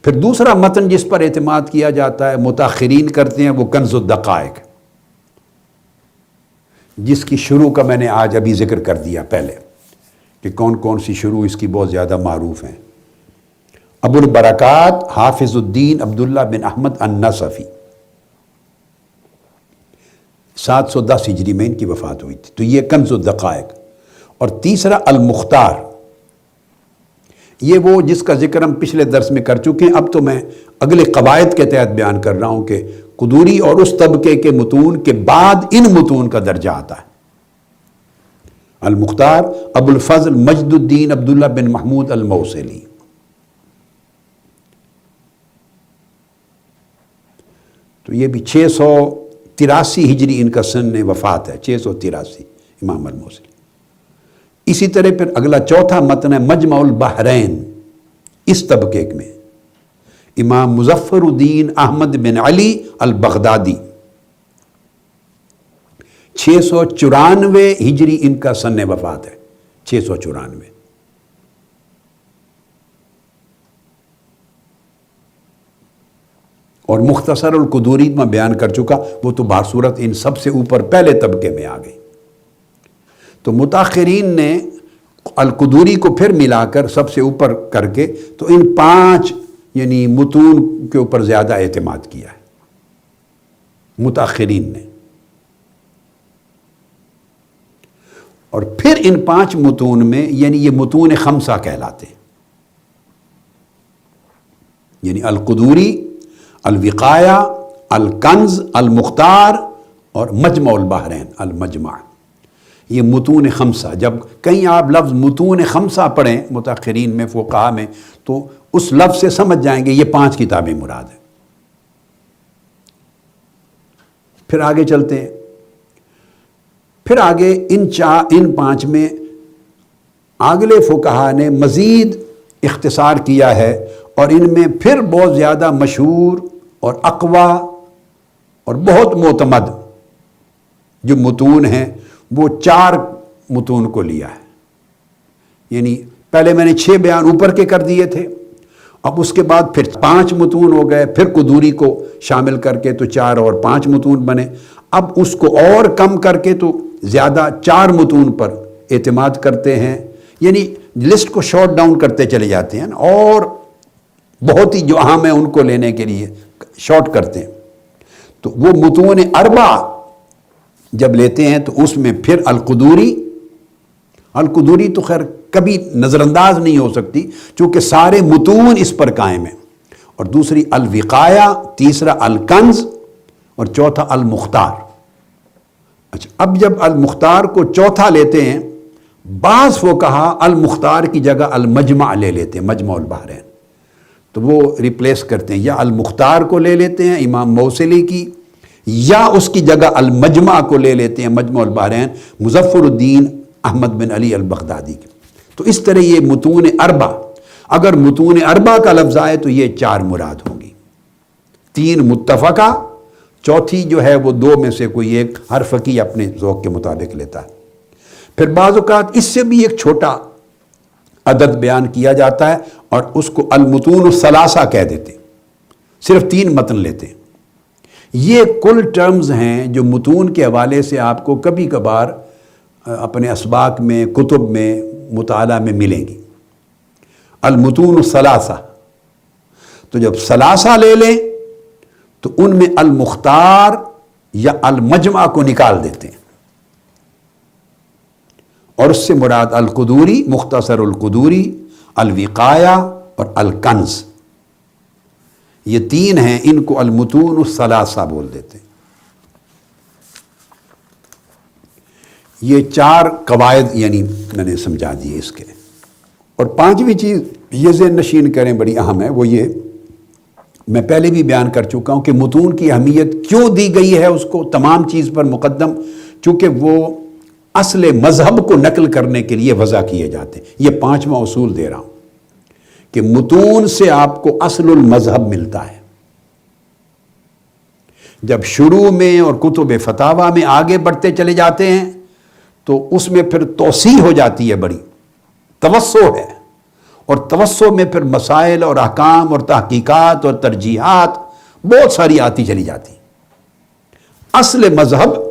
A: پھر دوسرا متن جس پر اعتماد کیا جاتا ہے، متاخرین کرتے ہیں، وہ کنز الدقائق، جس کی شروع کا میں نے آج ابھی ذکر کر دیا پہلے کہ کون کون سی شروع اس کی بہت زیادہ معروف ہیں. ابو البرکات حافظ الدین عبداللہ بن احمد النصفی، 710 ہجری میں ان کی وفات ہوئی تھی. تو یہ کنز الدقائق. اور تیسرا المختار، یہ وہ جس کا ذکر ہم پچھلے درس میں کر چکے ہیں. اب تو میں اگلے قواعد کے تحت بیان کر رہا ہوں کہ قدوری اور اس طبقے کے متون کے بعد ان متون کا درجہ آتا ہے. المختار ابو الفضل مجد الدین عبداللہ بن محمود الموصلی. تو یہ بھی 683 ہجری ان کا سن وفات ہے، 683 امام الموصلی. اسی طرح پھر اگلا چوتھا متن ہے مجمع البحرین، اس طبقے میں امام مظفر الدین احمد بن علی البغدادی، 694 ہجری ان کا سن وفات ہے، 694. اور مختصر القدوری میں بیان کر چکا، وہ تو بصورت ان سب سے اوپر پہلے طبقے میں آ گئی. تو متاخرین نے القدوری کو پھر ملا کر سب سے اوپر کر کے تو ان 5 یعنی متون کے اوپر زیادہ اعتماد کیا ہے متاخرین نے. اور پھر ان 5 متون میں یعنی یہ متون خمسہ کہلاتے ہیں، یعنی القدوری، الوقایہ، الکنز، المختار اور مجمع البحرین المجمع. یہ متون خمسہ، جب کہیں آپ لفظ متون خمسہ پڑھیں متاخرین میں، فقہا میں، تو اس لفظ سے سمجھ جائیں گے یہ 5 کتابیں مراد ہیں. پھر آگے چلتے ہیں. پھر آگے ان 5 میں اگلے فقہا نے مزید اختصار کیا ہے، اور ان میں پھر بہت زیادہ مشہور اور اقوی اور بہت معتمد جو متون ہیں وہ 4 متون کو لیا ہے. یعنی پہلے میں نے 6 بیان اوپر کے کر دیے تھے، اب اس کے بعد پھر 5 متون ہو گئے، پھر قدوری کو شامل کر کے تو 4 اور 5 متون بنے. اب اس کو اور کم کر کے تو زیادہ 4 متون پر اعتماد کرتے ہیں، یعنی لسٹ کو شارٹ ڈاؤن کرتے چلے جاتے ہیں، اور بہت ہی جو اہم ہیں ان کو لینے کے لیے شارٹ کرتے ہیں. تو وہ متون اربع جب لیتے ہیں تو اس میں پھر القدوری تو خیر کبھی نظر انداز نہیں ہو سکتی چونکہ سارے متون اس پر قائم ہیں، اور دوسری الوقایہ، تیسرا الکنز، اور چوتھا المختار. اچھا، اب جب المختار کو چوتھا لیتے ہیں، بعض فقہا المختار کی جگہ المجمع لے لیتے ہیں، مجمع البحرین، تو وہ ریپلیس کرتے ہیں، یا المختار کو لے لیتے ہیں امام موصلی کی، یا اس کی جگہ المجمع کو لے لیتے ہیں، مجمع البحرین مظفر الدین احمد بن علی البغدادی کے۔ تو اس طرح یہ متون اربع، اگر متون اربع کا لفظ آئے تو یہ 4 مراد ہوں گی، 3 متفقہ، چوتھی جو ہے وہ 2 میں سے کوئی ایک، ہر فقیہ اپنے ذوق کے مطابق لیتا ہے۔ پھر بعض اوقات اس سے بھی ایک چھوٹا عدد بیان کیا جاتا ہے اور اس کو المتون الثلاثہ کہہ دیتے ہیں، صرف 3 متن لیتے ہیں۔ یہ کل ٹرمز ہیں جو متون کے حوالے سے آپ کو کبھی کبھار اپنے اسباق میں، کتب میں، مطالعہ میں ملیں گی۔ المتون الثلاثہ، تو جب ثلاثہ لے لیں تو ان میں المختار یا المجمع کو نکال دیتے ہیں، اور اس سے مراد القدوری، مختصر القدوری، الوقایہ اور الکنز، یہ 3 ہیں، ان کو المتون الثلاثہ بول دیتے ہیں۔ یہ 4 قواعد یعنی میں نے سمجھا دیے اس کے۔ اور 5ویں چیز یہ ذہن نشین کریں، بڑی اہم ہے، وہ یہ میں پہلے بھی بیان کر چکا ہوں کہ متون کی اہمیت کیوں دی گئی ہے اس کو تمام چیز پر مقدم، چونکہ وہ اصل مذہب کو نقل کرنے کے لیے وضع کیے جاتے ہیں۔ یہ 5واں اصول دے رہا ہوں کہ متون سے آپ کو اصل المذہب ملتا ہے۔ جب شروع میں اور کتب فتاوی میں آگے بڑھتے چلے جاتے ہیں تو اس میں پھر توسیع ہو جاتی ہے، بڑی توسع ہے، اور توسع میں پھر مسائل اور احکام اور تحقیقات اور ترجیحات بہت ساری آتی چلی جاتی۔ اصل مذہب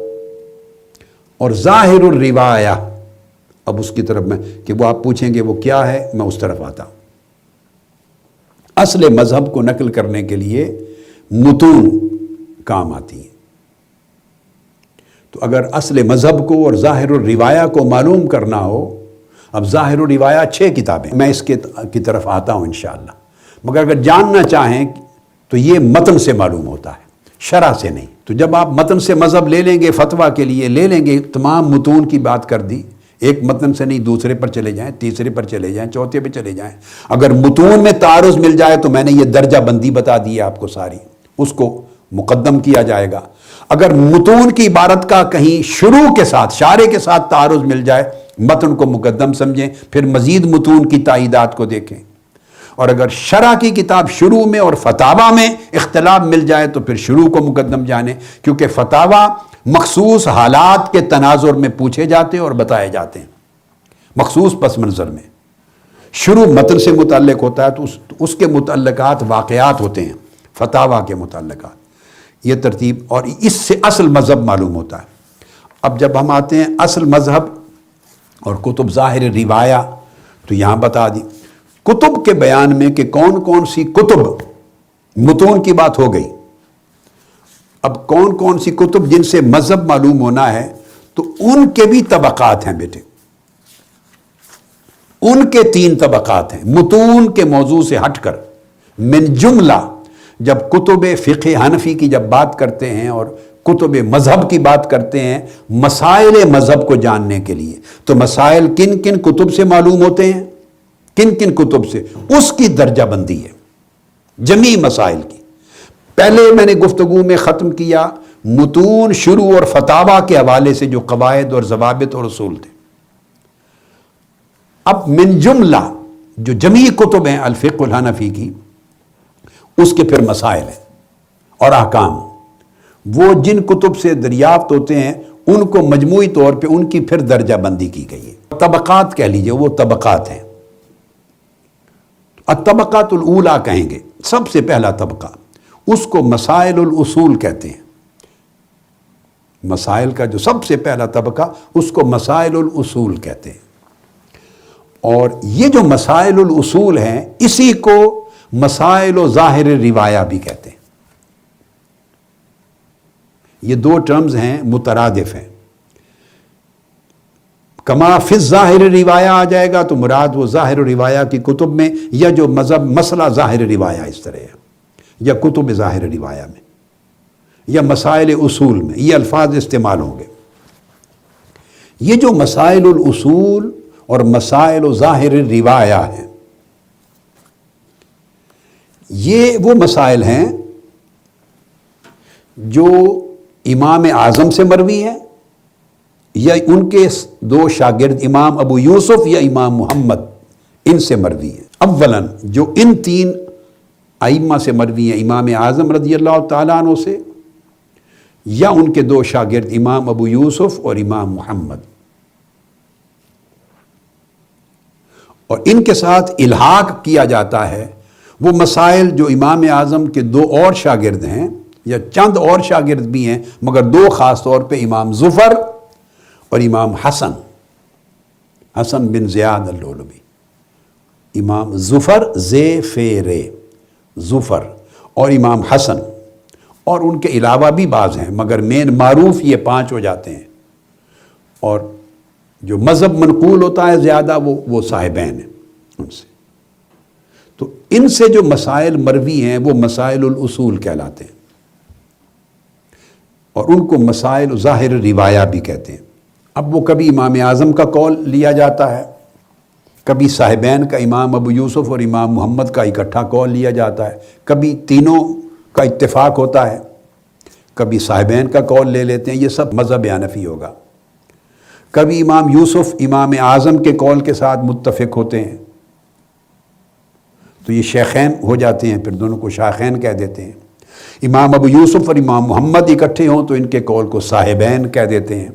A: اور ظاہر الروایہ، اب اس کی طرف میں کہ وہ آپ پوچھیں گے وہ کیا ہے، میں اس طرف آتا ہوں۔ اصل مذہب کو نقل کرنے کے لیے متون کام آتی ہیں۔ تو اگر اصل مذہب کو اور ظاہر الروایہ کو معلوم کرنا ہو، اب ظاہر الروایہ 6 کتابیں، میں اس کی طرف آتا ہوں انشاءاللہ، مگر اگر جاننا چاہیں تو یہ متن سے معلوم ہوتا ہے، شرح سے نہیں۔ تو جب آپ متن سے مذہب لے لیں گے، فتویٰ کے لیے لے لیں گے، تمام متون کی بات کر دی، ایک متن سے نہیں دوسرے پر چلے جائیں، تیسرے پر چلے جائیں، چوتھے پہ چلے جائیں۔ اگر متون میں تعارض مل جائے تو میں نے یہ درجہ بندی بتا دی ہے آپ کو ساری، اس کو مقدم کیا جائے گا۔ اگر متون کی عبارت کا کہیں شروع کے ساتھ، شارح کے ساتھ تعارض مل جائے، متن کو مقدم سمجھیں، پھر مزید متون کی تائیدات کو دیکھیں۔ اور اگر شرح کی کتاب شروع میں اور فتاوی میں اختلاف مل جائے تو پھر شروع کو مقدم جانیں، کیونکہ فتاوی مخصوص حالات کے تناظر میں پوچھے جاتے ہیں اور بتائے جاتے ہیں، مخصوص پس منظر میں۔ شروع متن سے متعلق ہوتا ہے تو اس کے متعلقات واقعات ہوتے ہیں، فتاوی کے متعلقات، یہ ترتیب، اور اس سے اصل مذہب معلوم ہوتا ہے۔ اب جب ہم آتے ہیں اصل مذہب اور کتب ظاہر روایہ، تو یہاں بتا دی کتب کے بیان میں کہ کون کون سی کتب، متون کی بات ہو گئی، اب کون کون سی کتب جن سے مذہب معلوم ہونا ہے، تو ان کے بھی طبقات ہیں بیٹے، ان کے 3 طبقات ہیں متون کے موضوع سے ہٹ کر۔ من جملہ جب کتب فقہ حنفی کی جب بات کرتے ہیں اور کتب مذہب کی بات کرتے ہیں مسائل مذہب کو جاننے کے لیے، تو مسائل کن کن کتب سے معلوم ہوتے ہیں، کن کن کتب سے، اس کی درجہ بندی ہے جمیع مسائل کی۔ پہلے میں نے گفتگو میں ختم کیا متون شروع اور فتاوی کے حوالے سے جو قواعد اور ضوابط اور اصول تھے۔ اب من جملہ جو جمیع کتب ہیں الفقہ الحنفی کی، اس کے پھر مسائل ہیں اور احکام، وہ جن کتب سے دریافت ہوتے ہیں ان کو مجموعی طور پہ ان کی پھر درجہ بندی کی گئی ہے، طبقات کہہ لیجئے، وہ طبقات ہیں۔ الطبقات الاولیٰ کہیں گے، سب سے پہلا طبقہ، اس کو مسائل الاصول کہتے ہیں۔ مسائل کا جو سب سے پہلا طبقہ، اس کو مسائل الاصول کہتے ہیں۔ اور یہ جو مسائل الاصول ہیں، اسی کو مسائل و ظاہر روایہ بھی کہتے ہیں۔ یہ 2 ٹرمز ہیں، مترادف ہیں۔ کما فی الظاہر روایہ آ جائے گا تو مراد وہ ظاہر روایہ کی کتب میں، یا جو مذہب مسئلہ ظاہر روایہ اس طرح ہے، یا کتب ظاہر روایہ میں، یا مسائل اصول میں، یہ الفاظ استعمال ہوں گے۔ یہ جو مسائل الاصول اور مسائل و ظاہر روایہ ہیں، یہ وہ مسائل ہیں جو امام اعظم سے مروی ہیں یا ان کے دو شاگرد امام ابو یوسف یا امام محمد ان سے مروی ہیں؟ اولاً جو ان تین ائمہ سے مروی ہیں، امام اعظم رضی اللہ تعالیٰ عنہ سے یا ان کے دو شاگرد امام ابو یوسف اور امام محمد، اور ان کے ساتھ الحاق کیا جاتا ہے وہ مسائل جو امام اعظم کے دو اور شاگرد ہیں یا چند اور شاگرد بھی ہیں، مگر دو خاص طور پہ امام ظفر اور امام حسن بن زیاد اللؤلؤی، امام ظفر ظفر اور امام حسن، اور ان کے علاوہ بھی بعض ہیں مگر مین معروف یہ پانچ ہو جاتے ہیں، اور جو مذہب منقول ہوتا ہے زیادہ وہ صاحبین ہیں ان سے۔ تو ان سے جو مسائل مروی ہیں وہ مسائل الاصول کہلاتے ہیں، اور ان کو مسائل ظاہر روایہ بھی کہتے ہیں۔ اب وہ کبھی امام اعظم کا قول لیا جاتا ہے، کبھی صاحبین کا امام ابو یوسف اور امام محمد کا اکٹھا قول لیا جاتا ہے، کبھی تینوں کا اتفاق ہوتا ہے، کبھی صاحبین کا قول لے لیتے ہیں، یہ سب مذہب حنفی ہوگا۔ کبھی امام یوسف امام اعظم کے قول کے ساتھ متفق ہوتے ہیں تو یہ شیخین ہو جاتے ہیں، پھر دونوں کو شاخین کہہ دیتے ہیں۔ امام ابو یوسف اور امام محمد اکٹھے ہوں تو ان کے قول کو صاحبین کہہ دیتے ہیں۔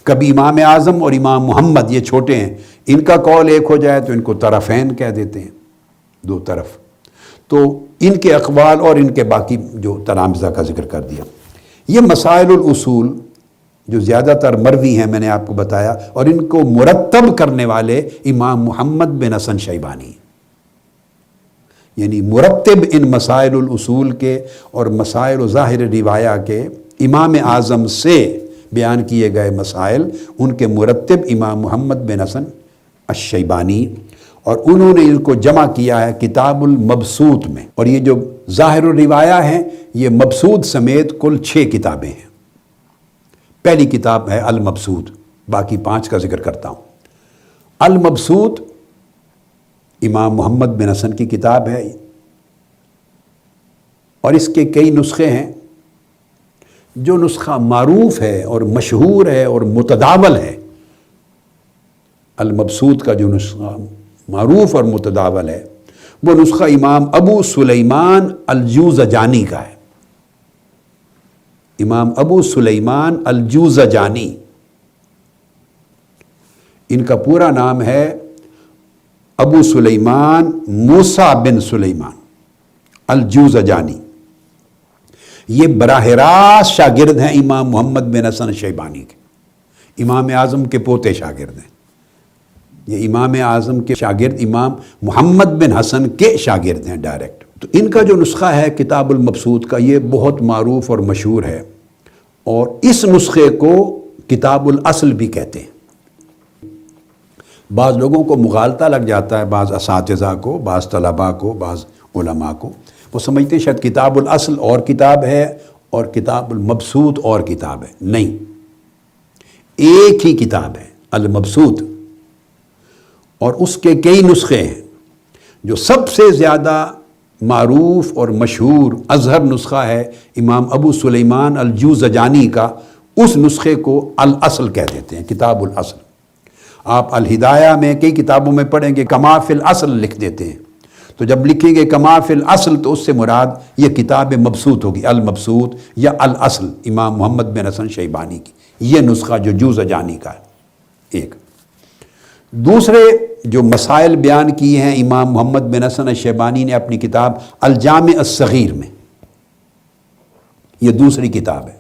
A: کبھی امام اعظم اور امام محمد یہ چھوٹے ہیں، ان کا قول ایک ہو جائے تو ان کو طرفین کہہ دیتے ہیں، دو طرف۔ تو ان کے اقوال اور ان کے باقی جو تلامذہ کا ذکر کر دیا، یہ مسائل الاصول جو زیادہ تر مروی ہیں میں نے آپ کو بتایا، اور ان کو مرتب کرنے والے امام محمد بن حسن شیبانی، یعنی مرتب ان مسائل الاصول کے اور مسائل ظاہر روایہ کے امام اعظم سے بیان کیے گئے مسائل، ان کے مرتب امام محمد بن حسن الشیبانی، اور انہوں نے ان کو جمع کیا ہے کتاب المبسوط میں، اور یہ جو ظاہر الروایہ ہیں یہ مبسوط سمیت کل 6 کتابیں ہیں۔ پہلی کتاب ہے المبسوط، باقی 5 کا ذکر کرتا ہوں۔ المبسوط امام محمد بن حسن کی کتاب ہے، اور اس کے کئی نسخے ہیں۔ جو نسخہ معروف ہے اور مشہور ہے اور متداول ہے، المبسوط کا جو نسخہ معروف اور متداول ہے وہ نسخہ امام ابو سلیمان الجوزجانی کا ہے۔ امام ابو سلیمان الجوزجانی، ان کا پورا نام ہے ابو سلیمان موسیٰ بن سلیمان الجوزجانی۔ یہ براہ راست شاگرد ہیں امام محمد بن حسن شیبانی کے، امام اعظم کے پوتے شاگرد ہیں۔ یہ امام اعظم کے شاگرد امام محمد بن حسن کے شاگرد ہیں ڈائریکٹ۔ تو ان کا جو نسخہ ہے کتاب المبسوط کا، یہ بہت معروف اور مشہور ہے، اور اس نسخے کو کتاب الاصل بھی کہتے ہیں۔ بعض لوگوں کو مغالطہ لگ جاتا ہے، بعض اساتذہ کو، بعض طلباء کو، بعض علماء کو، وہ سمجھتے ہیں شاید کتاب الاصل اور کتاب ہے اور کتاب المبسوط اور کتاب ہے۔ نہیں، ایک ہی کتاب ہے المبسوط، اور اس کے کئی نسخے ہیں۔ جو سب سے زیادہ معروف اور مشہور اظہر نسخہ ہے امام ابو سلیمان الجوزجانی کا، اس نسخے کو الاصل کہہ دیتے ہیں، کتاب الاصل۔ آپ الہدایہ میں کئی کتابوں میں پڑھیں گے کما فی الاصل لکھ دیتے ہیں، تو جب لکھیں گے کما فی الاصل تو اس سے مراد یہ کتاب مبسوط ہوگی، المبسوط یا الاصل امام محمد بن حسن شیبانی کی، یہ نسخہ جو جوزجانی کا ہے۔ ایک دوسرے جو مسائل بیان کیے ہیں امام محمد بن حسن الشیبانی نے اپنی کتاب الجامع الصغیر میں، یہ دوسری کتاب ہے۔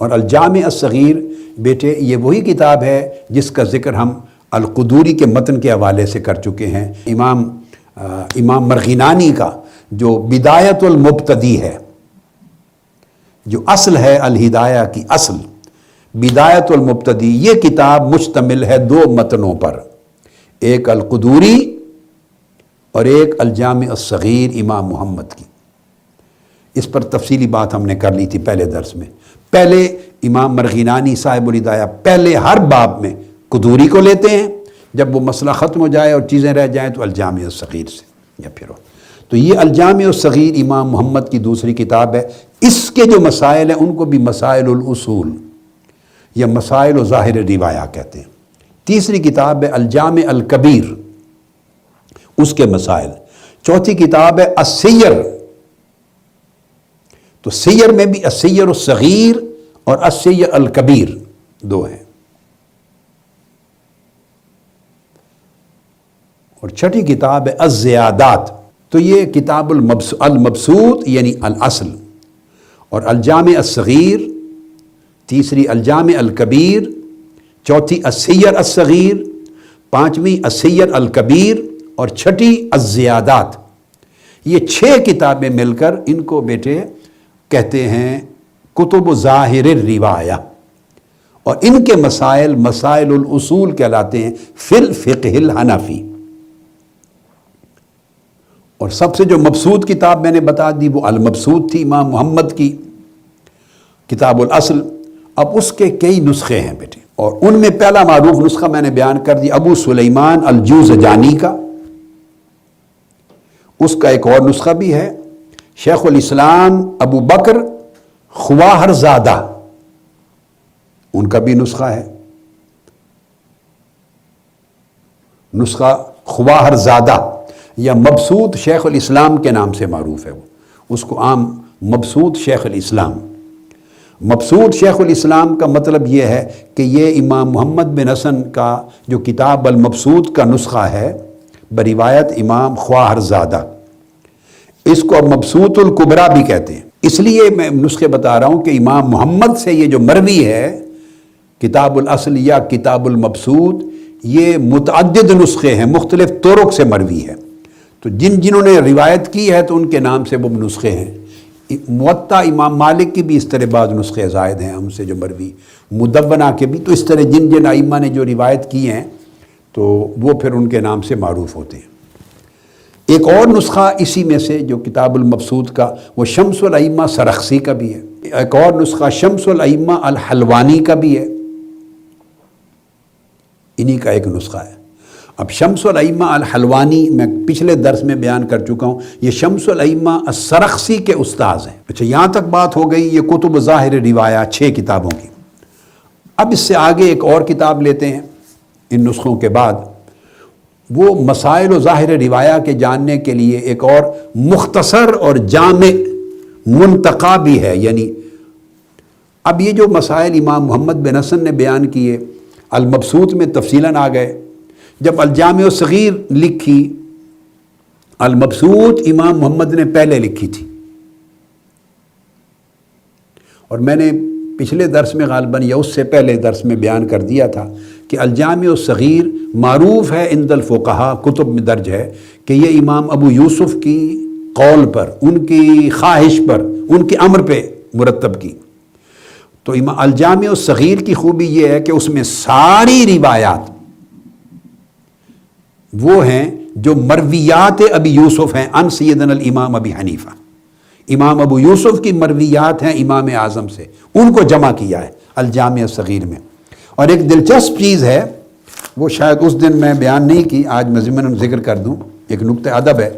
A: اور الجامع الصغیر بیٹے یہ وہی کتاب ہے جس کا ذکر ہم القدوری کے متن کے حوالے سے کر چکے ہیں۔ امام مرغینانی کا جو بدایت المبتدی ہے، جو اصل ہے الہدایہ کی اصل، بدایت المبتدی، یہ کتاب مشتمل ہے 2 متنوں پر، ایک القدوری اور ایک الجامع الصغیر امام محمد کی۔ اس پر تفصیلی بات ہم نے کر لی تھی پہلے درس میں۔ پہلے امام مرغینانی صاحب الہدایہ پہلے ہر باب میں قدوری کو لیتے ہیں، جب وہ مسئلہ ختم ہو جائے اور چیزیں رہ جائیں تو الجامع الصغیر سے یا پھر تو یہ الجامع الصغیر امام محمد کی دوسری کتاب ہے. اس کے جو مسائل ہیں ان کو بھی مسائل الاصول یا مسائل و ظاہر روایہ کہتے ہیں. تیسری کتاب ہے الجامع الکبیر، اس کے مسائل. چوتھی کتاب ہے السیر. تو سیر میں بھی السیر الصغیر اور السیر الکبیر دو ہیں. اور چھٹی کتاب ہے الزیادات. تو یہ کتاب المبسوط یعنی الاصل، اور الجامع الصغیر، تیسری الجامع الکبیر، چوتھی السیر الصغیر، پانچویں السیر الکبیر اور چھٹی الزیادات. یہ 6 کتابیں مل کر ان کو بیٹے کہتے ہیں کتب ظاہر الروایہ، اور ان کے مسائل مسائل الاصول کہلاتے ہیں فی الفقہ الحنفی. اور سب سے جو مبسوط کتاب میں نے بتا دی وہ المبسوط تھی امام محمد کی کتاب الاصل. اب اس کے کئی نسخے ہیں بیٹے، اور ان میں پہلا معروف نسخہ میں نے بیان کر دی ابو سلیمان الجوزجانی کا. اس کا ایک اور نسخہ بھی ہے شیخ الاسلام ابو بکر خواہر زادہ، ان کا بھی نسخہ ہے. نسخہ خواہر زادہ یا مبسوط شیخ الاسلام کے نام سے معروف ہے. وہ اس کو عام مبسوط شیخ الاسلام. مبسوط شیخ الاسلام کا مطلب یہ ہے کہ یہ امام محمد بن حسن کا جو کتاب المبسوط کا نسخہ ہے بروایت امام خواہر زادہ، اس کو مبسوط الکبریٰ بھی کہتے ہیں. اس لیے میں نسخے بتا رہا ہوں کہ امام محمد سے یہ جو مروی ہے کتاب الاصل یا کتاب المبسوط، یہ متعدد نسخے ہیں، مختلف طرق سے مروی ہے. تو جنہوں نے روایت کی ہے تو ان کے نام سے وہ نسخے ہیں. موطا امام مالک کی بھی اس طرح بعض نسخے زائد ہیں ہم سے جو مروی، مدونہ کے بھی. تو اس طرح جن ائمہ نے جو روایت کی ہیں تو وہ پھر ان کے نام سے معروف ہوتے ہیں. ایک اور نسخہ اسی میں سے جو کتاب المبسوط کا وہ شمس الائمہ سرخسی کا بھی ہے. ایک اور نسخہ شمس الائمہ الحلوانی کا بھی ہے، انہی کا ایک نسخہ ہے. اب شمس الائمہ الحلوانی میں پچھلے درس میں بیان کر چکا ہوں، یہ شمس الائمہ السرخسی کے استاذ ہیں. اچھا، یہاں تک بات ہو گئی یہ کتب ظاہر روایہ 6 کتابوں کی. اب اس سے آگے ایک اور کتاب لیتے ہیں ان نسخوں کے بعد. وہ مسائل و ظاہر روایہ کے جاننے کے لیے ایک اور مختصر اور جامع منتقا بھی ہے. یعنی اب یہ جو مسائل امام محمد بن حسن نے بیان کیے المبسوط میں تفصیلاً آ گئے. جب الجامع الصغیر لکھی، المبسوط امام محمد نے پہلے لکھی تھی. اور میں نے پچھلے درس میں غالباً یا اس سے پہلے درس میں بیان کر دیا تھا کہ الجامع الصغیر معروف ہے عند الفقہاء، کتب میں درج ہے کہ یہ امام ابو یوسف کی قول پر، ان کی خواہش پر، ان کے امر پہ مرتب کی. تو الجامع الصغیر کی خوبی یہ ہے کہ اس میں ساری روایات وہ ہیں جو مرویات ابی یوسف ہیں ان سیدنا الامام ابی حنیفہ. امام ابو یوسف کی مرویات ہیں امام اعظم سے، ان کو جمع کیا ہے الجامع الصغیر میں. اور ایک دلچسپ چیز ہے، وہ شاید اس دن میں بیان نہیں کی، آج میں ضمن ذکر کر دوں. ایک نقطہ ادب ہے،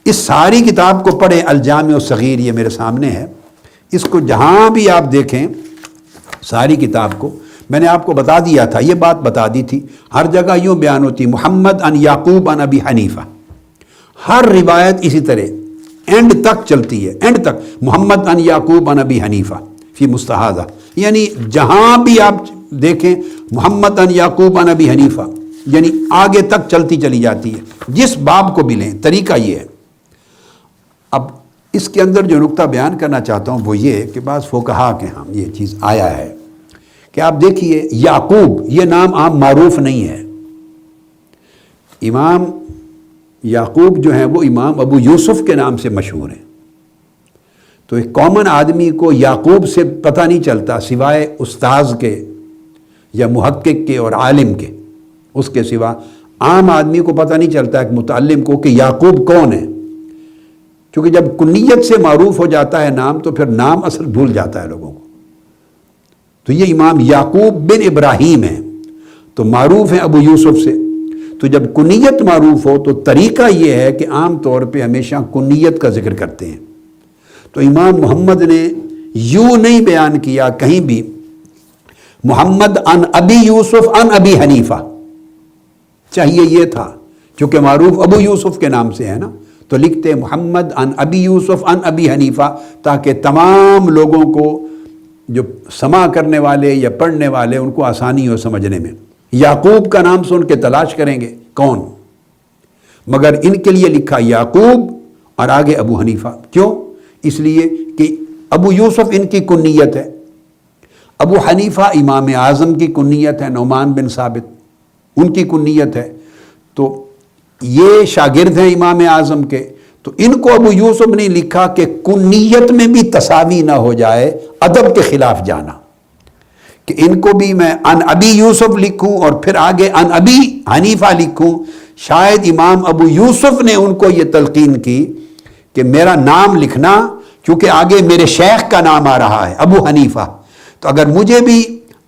A: اس ساری کتاب کو پڑھیں. الجامع الصغیر یہ میرے سامنے ہے، اس کو جہاں بھی آپ دیکھیں ساری کتاب کو، میں نے آپ کو بتا دیا تھا، یہ بات بتا دی تھی، ہر جگہ یوں بیان ہوتی محمد ان یعقوب ان ابی حنیفہ. ہر روایت اسی طرح اینڈ تک چلتی ہے، اینڈ تک محمد ان یعقوب ان ابی حنیفہ فی مستحاضہ. یعنی جہاں بھی آپ دیکھیں محمد ان یعقوب ان ابی حنیفہ، یعنی آگے تک چلتی چلی جاتی ہے. جس باب کو بھی لیں طریقہ یہ ہے. اب اس کے اندر جو نقطہ بیان کرنا چاہتا ہوں وہ یہ کہ بعض فقہا کے ہاں یہ چیز آیا ہے کہ آپ دیکھیے یعقوب یہ نام عام معروف نہیں ہے. امام یعقوب جو ہیں وہ امام ابو یوسف کے نام سے مشہور ہیں. تو ایک کامن آدمی کو یعقوب سے پتہ نہیں چلتا سوائے استاذ کے یا محقق کے اور عالم کے. اس کے سوا عام آدمی کو پتہ نہیں چلتا ایک متعلم کو کہ یعقوب کون ہے. کیونکہ جب کنیت سے معروف ہو جاتا ہے نام تو پھر نام اصل بھول جاتا ہے لوگوں کو. تو یہ امام یعقوب بن ابراہیم ہیں، تو معروف ہیں ابو یوسف سے. تو جب کنیت معروف ہو تو طریقہ یہ ہے کہ عام طور پہ ہمیشہ کنیت کا ذکر کرتے ہیں. تو امام محمد نے یوں نہیں بیان کیا کہیں بھی محمد ان ابی یوسف ان ابی حنیفہ، چاہیے یہ تھا چونکہ معروف ابو یوسف کے نام سے ہے نا، تو لکھتے محمد ان ابی یوسف ان ابی حنیفہ، تاکہ تمام لوگوں کو جو سماع کرنے والے یا پڑھنے والے ان کو آسانی ہو سمجھنے میں. یعقوب کا نام سن کے تلاش کریں گے کون، مگر ان کے لیے لکھا یعقوب اور آگے ابو حنیفہ. کیوں؟ اس لیے کہ ابو یوسف ان کی کنیت ہے، ابو حنیفہ امام اعظم کی کنیت ہے، نعمان بن ثابت ان کی کنیت ہے، تو یہ شاگرد ہیں امام اعظم کے. تو ان کو ابو یوسف نے لکھا کہ کنیت میں بھی تساوی نہ ہو جائے، ادب کے خلاف جانا، کہ ان کو بھی میں ان ابی یوسف لکھوں اور پھر آگے ان ابی حنیفہ لکھوں. شاید امام ابو یوسف نے ان کو یہ تلقین کی کہ میرا نام لکھنا، کیونکہ آگے میرے شیخ کا نام آ رہا ہے ابو حنیفہ، تو اگر مجھے بھی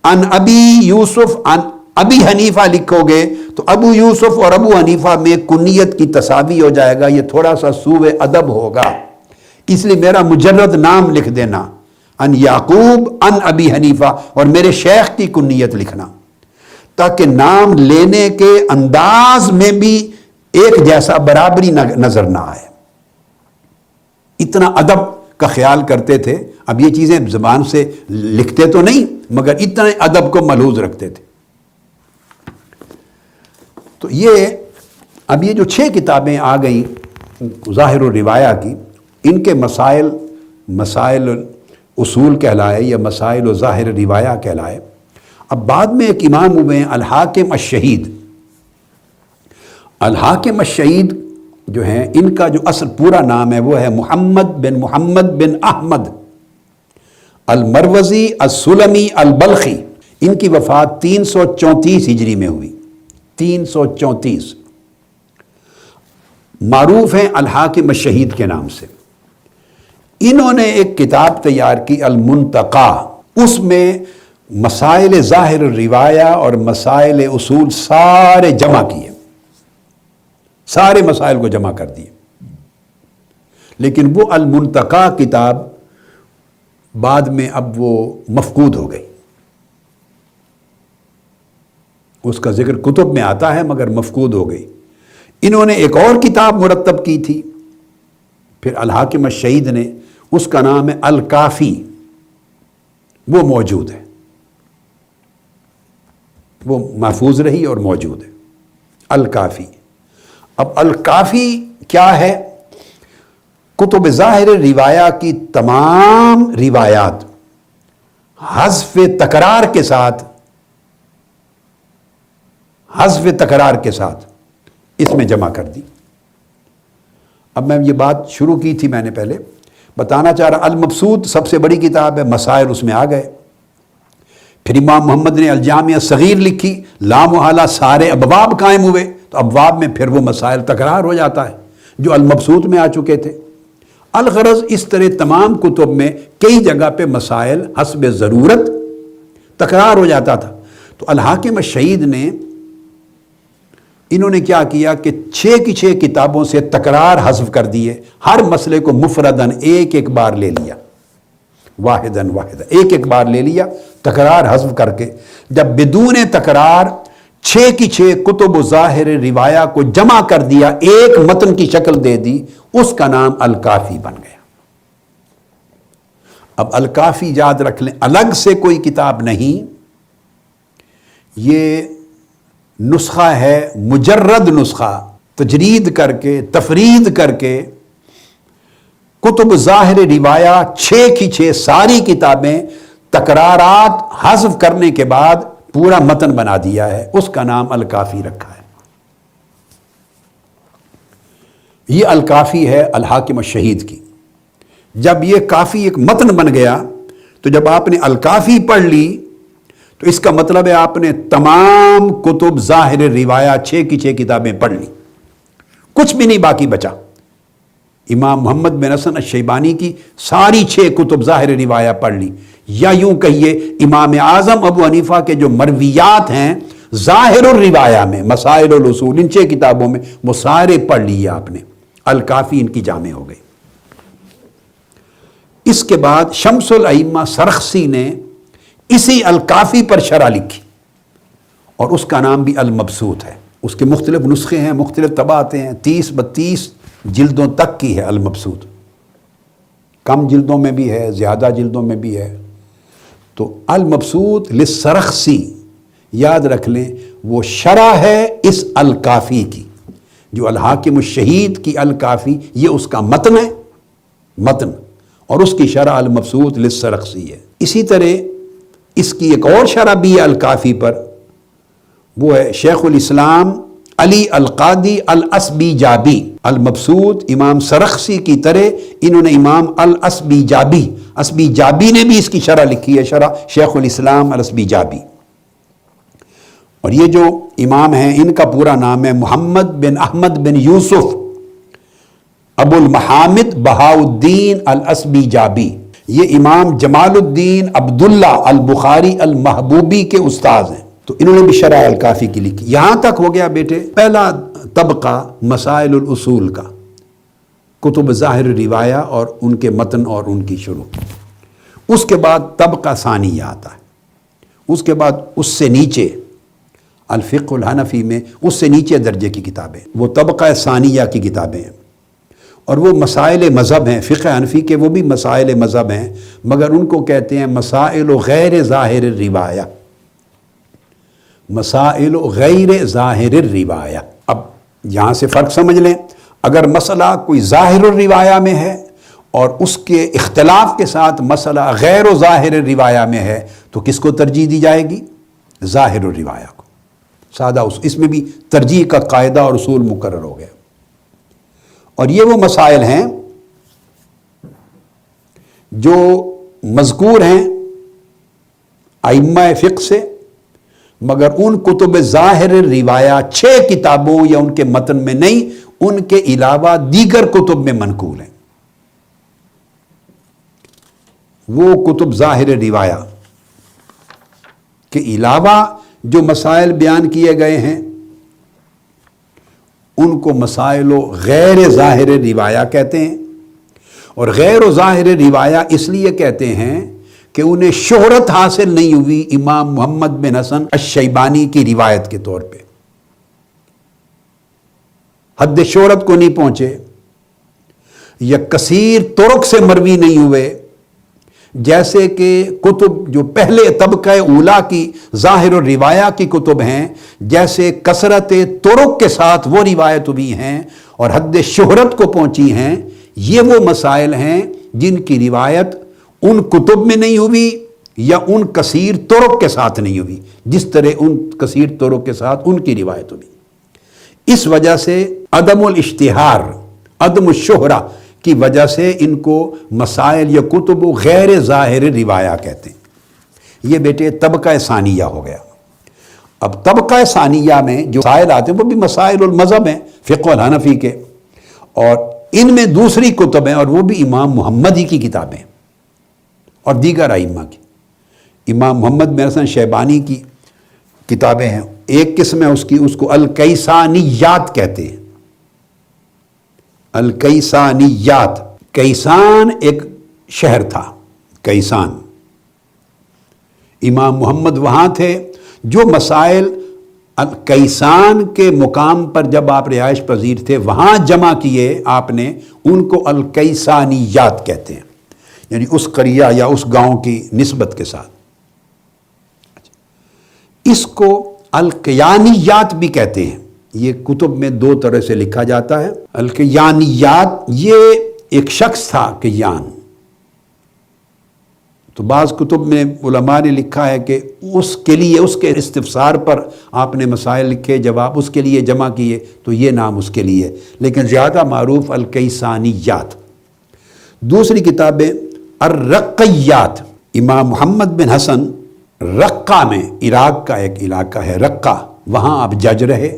A: ان ابی یوسف ان ابی حنیفہ لکھو گے تو ابو یوسف اور ابو حنیفہ میں کنیت کی تساوی ہو جائے گا، یہ تھوڑا سا سوء ادب ہوگا. اس لیے میرا مجرد نام لکھ دینا ان یعقوب ان ابی حنیفہ اور میرے شیخ کی کنیت لکھنا، تاکہ نام لینے کے انداز میں بھی ایک جیسا برابری نظر نہ آئے. اتنا ادب کا خیال کرتے تھے. اب یہ چیزیں زبان سے لکھتے تو نہیں مگر اتنے ادب کو ملحوظ رکھتے تھے. تو یہ اب یہ جو 6 کتابیں آ گئیں ظاہر الروایہ کی، ان کے مسائل اصول کہلائے یا مسائل و ظاہر روایہ کہلائے. اب بعد میں ایک امام ہوئے ہیں الحاکم الشہید. الحاکم الشہید جو ہیں، ان کا جو اصل پورا نام ہے وہ ہے محمد بن احمد المروزی السلمی البلخی. ان کی وفات 334 ہجری میں ہوئی، 334. معروف ہیں الحاکم الشہید کے نام سے. انہوں نے ایک کتاب تیار کی المنتقی، اس میں مسائل ظاہر الروایہ اور مسائل اصول سارے جمع کیے، سارے مسائل کو جمع کر دیے. لیکن وہ المنتقی کتاب بعد میں اب وہ مفقود ہو گئی. اس کا ذکر کتب میں آتا ہے مگر مفقود ہو گئی. انہوں نے ایک اور کتاب مرتب کی تھی پھر الحاکم الشہید نے، اس کا نام ہے الکافی، وہ موجود ہے، وہ محفوظ رہی اور موجود ہے الکافی. اب الکافی کیا ہے؟ کتب ظاہر روایہ کی تمام روایات حذف تکرار کے ساتھ اس میں جمع کر دی. اب میں یہ بات شروع کی تھی، میں نے پہلے بتانا چاہ رہا، المبسوط سب سے بڑی کتاب ہے، مسائل اس میں آ گئے. پھر امام محمد نے الجامع صغیر لکھی، لا محالہ سارے ابواب قائم ہوئے، تو ابواب میں پھر وہ مسائل تکرار ہو جاتا ہے جو المبسوط میں آ چکے تھے. الغرض اس طرح تمام کتب میں کئی جگہ پہ مسائل حسب ضرورت تکرار ہو جاتا تھا. تو الحاکم الشہید نے انہوں نے کیا کیا کہ 6 کی 6 کتابوں سے تکرار حذف کر دیے، ہر مسئلے کو مفرداً ایک بار لے لیا، واحداً ایک بار لے لیا، تکرار حذف کر کے. جب بدون تکرار 6 کی 6 کتب و ظاہر روایہ کو جمع کر دیا، ایک متن کی شکل دے دی، اس کا نام الکافی بن گیا. اب الکافی یاد رکھ لیں، الگ سے کوئی کتاب نہیں، یہ نسخہ ہے، مجرد نسخہ، تجرید کر کے تفرید کر کے کتب ظاہر روایہ 6 کی 6 ساری کتابیں تکرارات حذف کرنے کے بعد پورا متن بنا دیا ہے، اس کا نام الکافی رکھا ہے. یہ الکافی ہے الحاکم الشہید کی. جب یہ کافی ایک متن بن گیا تو جب آپ نے الکافی پڑھ لی تو اس کا مطلب ہے آپ نے تمام کتب ظاہر روایہ 6 کی 6 کتابیں پڑھ لی، کچھ بھی نہیں باقی بچا. امام محمد بن حسن الشیبانی کی ساری 6 کتب ظاہر روایہ پڑھ لی، یا یوں کہیے امام اعظم ابو حنیفہ کے جو مرویات ہیں ظاہر الروایہ میں مسائل الاصول ان 6 کتابوں میں وہ سارے پڑھ لیے آپ نے، الکافی ان کی جامع ہو گئی۔ اس کے بعد شمس الائمہ سرخسی نے اسی الکافی پر شرح لکھی اور اس کا نام بھی المبسوط ہے۔ اس کے مختلف نسخے ہیں، مختلف طباعتیں ہیں، 30-32 جلدوں تک کی ہے المبسوط، کم جلدوں میں بھی ہے، زیادہ جلدوں میں بھی ہے۔ تو المبسوط للسرخسی یاد رکھ لیں، وہ شرح ہے اس الکافی کی، جو الحاکم الشہید کی الکافی یہ اس کا متن ہے، متن، اور اس کی شرح المبسوط للسرخسی ہے۔ اسی طرح اس کی ایک اور شرح بھی ہے الکافی پر، وہ ہے شیخ الاسلام علی القادی الاسبیجابی۔ المبسوط امام سرخسی کی طرح انہوں نے امام اسبیجابی نے بھی اس کی شرح لکھی ہے، شرح شیخ الاسلام الاسبیجابی۔ اور یہ جو امام ہیں ان کا پورا نام ہے محمد بن احمد بن یوسف ابو المحامد بہاء الدین الاسبیجابی۔ یہ امام جمال الدین عبداللہ البخاری المحبوبی کے استاذ ہیں، تو انہوں نے بھی شرح الکافی کی لکھی۔ یہاں تک ہو گیا بیٹے پہلا طبقہ مسائل الاصول کا، کتب ظاہر روایہ اور ان کے متن اور ان کی شروع۔ اس کے بعد طبقہ ثانیہ آتا ہے، اس کے بعد اس سے نیچے الفقہ الحنفی میں اس سے نیچے درجے کی کتابیں، وہ طبقہ ثانیہ کی کتابیں ہیں، اور وہ مسائل مذہب ہیں۔ فقہ حنفی کے وہ بھی مسائل مذہب ہیں، مگر ان کو کہتے ہیں مسائل غیر ظاہر الروایہ، مسائل غیر ظاہر الروایہ۔ اب یہاں سے فرق سمجھ لیں، اگر مسئلہ کوئی ظاہر الروایہ میں ہے اور اس کے اختلاف کے ساتھ مسئلہ غیر و ظاہر الروایہ میں ہے تو کس کو ترجیح دی جائے گی؟ ظاہر الروایہ کو۔ سادہ اس میں بھی ترجیح کا قاعدہ اور اصول مقرر ہو گیا۔ اور یہ وہ مسائل ہیں جو مذکور ہیں ائمہ فقہ سے، مگر ان کتب ظاہر روایہ 6 کتابوں یا ان کے متن میں نہیں، ان کے علاوہ دیگر کتب میں منقول ہیں۔ وہ کتب ظاہر روایہ کے علاوہ جو مسائل بیان کیے گئے ہیں ان کو مسائل غیر ظاہر روایہ کہتے ہیں، اور غیر ظاہر روایہ اس لیے کہتے ہیں کہ انہیں شہرت حاصل نہیں ہوئی امام محمد بن حسن الشیبانی کی روایت کے طور پہ، حد شہرت کو نہیں پہنچے، یا کثیر طرق سے مروی نہیں ہوئے، جیسے کہ کتب جو پہلے طبقہ اولا کی ظاہر الروایہ کی کتب ہیں، جیسے کثرت طرق کے ساتھ وہ روایت ہوئی ہیں اور حد شہرت کو پہنچی ہیں۔ یہ وہ مسائل ہیں جن کی روایت ان کتب میں نہیں ہوئی یا ان کثیر طرق کے ساتھ نہیں ہوئی، جس طرح ان کثیر طرق کے ساتھ ان کی روایت ہوئی۔ اس وجہ سے عدم الاشتہار، عدم الشہرہ کی وجہ سے ان کو مسائل یا کتب غیر ظاہر روایہ کہتے ہیں۔ یہ بیٹے طبقہ ثانیہ ہو گیا۔ اب طبقہ ثانیہ میں جو مسائل آتے ہیں وہ بھی مسائل المذہب ہیں فقہ الحنفی کے، اور ان میں دوسری کتب ہیں اور وہ بھی امام محمد ہی کی کتابیں اور دیگر ائمہ کی۔ امام محمد بن حسن شیبانی کی کتابیں ہیں، ایک قسم ہے اس کو الکیسانیات کہتے ہیں۔ الکیسانیات، کیسان ایک شہر تھا، کیسان، امام محمد وہاں تھے۔ جو مسائل کیسان کے مقام پر جب آپ رہائش پذیر تھے وہاں جمع کیے آپ نے، ان کو الکیسانیات کہتے ہیں، یعنی اس قریہ یا اس گاؤں کی نسبت کے ساتھ۔ اس کو الکیانیات بھی کہتے ہیں۔ یہ کتب میں 2 طرح سے لکھا جاتا ہے۔ الکیانیات یہ ایک شخص تھا کیان، تو بعض کتب میں علماء نے لکھا ہے کہ اس کے لیے، اس کے استفسار پر آپ نے مسائل لکھے، جواب اس کے لیے جمع کیے، تو یہ نام اس کے لیے، لیکن زیادہ معروف الکیسانیات۔ دوسری کتابیں الرقیات، امام محمد بن حسن رقہ میں، عراق کا ایک علاقہ ہے رقہ، وہاں آپ جج رہے،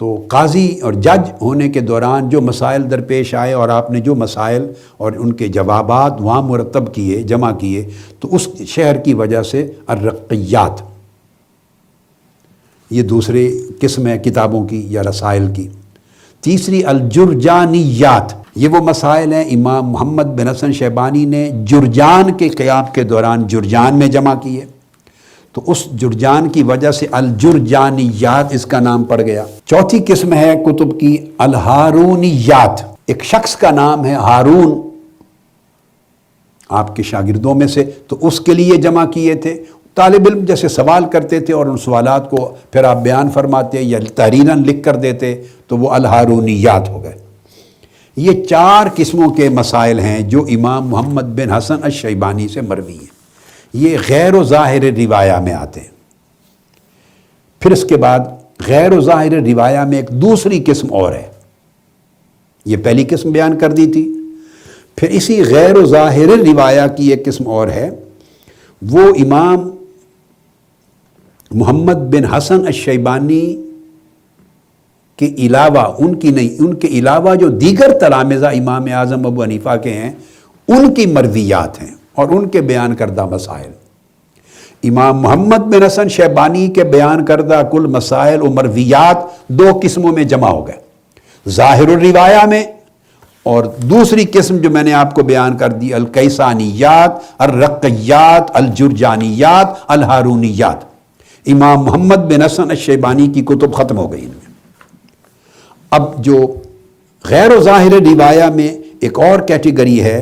A: تو قاضی اور جج ہونے کے دوران جو مسائل درپیش آئے اور آپ نے جو مسائل اور ان کے جوابات وہاں مرتب کیے، جمع کیے، تو اس شہر کی وجہ سے الرقیات۔ یہ دوسری قسم ہے کتابوں کی یا رسائل کی۔ تیسری الجرجانیات، یہ وہ مسائل ہیں امام محمد بن حسن شیبانی نے جرجان کے قیام کے دوران جرجان میں جمع کیے، تو اس جرجان کی وجہ سے الجرجانیات اس کا نام پڑ گیا۔ چوتھی قسم ہے کتب کی الہارونیات، ایک شخص کا نام ہے ہارون آپ کے شاگردوں میں سے، تو اس کے لیے جمع کیے تھے۔ طالب علم جیسے سوال کرتے تھے اور ان سوالات کو پھر آپ بیان فرماتے یا تحریراً لکھ کر دیتے تو وہ الہارونیات ہو گئے۔ یہ 4 قسموں کے مسائل ہیں جو امام محمد بن حسن الشیبانی سے مروی ہیں، یہ غیر و ظاہر روایہ میں آتے ہیں۔ پھر اس کے بعد غیر و ظاہر روایہ میں ایک دوسری قسم اور ہے، یہ پہلی قسم بیان کر دی تھی، پھر اسی غیر و ظاہر روایہ کی ایک قسم اور ہے، وہ امام محمد بن حسن الشیبانی کے علاوہ ان کے علاوہ جو دیگر تلامذہ امام اعظم ابو حنیفہ کے ہیں ان کی مرویات ہیں اور ان کے بیان کردہ مسائل۔ امام محمد بن حسن شیبانی کے بیان کردہ کل مسائل و مرویات 2 قسموں میں جمع ہو گئے، ظاہر الروایہ میں، اور دوسری قسم جو میں نے آپ کو بیان کر دی الکیسانیات، الرقیات، الجرجانیات، الہارونیات۔ امام محمد بن حسن الشیبانی کی کتب ختم ہو گئی ان میں۔ اب جو غیر و ظاہر روایہ میں ایک اور کیٹیگری ہے،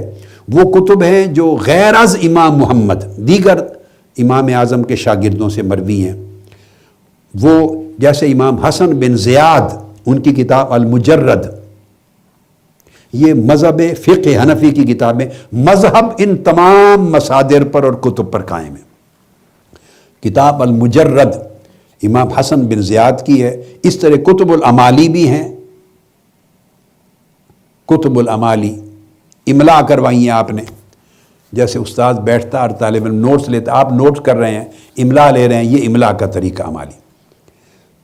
A: وہ کتب ہیں جو غیر از امام محمد دیگر امام اعظم کے شاگردوں سے مروی ہیں، وہ جیسے امام حسن بن زیاد، ان کی کتاب المجرد، یہ مذہب فقہ حنفی کی کتاب ہے، مذہب ان تمام مصادر پر اور کتب پر قائم ہے۔ کتاب المجرد امام حسن بن زیاد کی ہے۔ اس طرح کتب العمالی بھی ہیں، کتب العمالی املا کروائی ہیں آپ نے، جیسے استاد بیٹھتا اور طالب علم نوٹس لیتا، آپ نوٹ کر رہے ہیں، املا لے رہے ہیں، یہ املا کا طریقہ عمالی،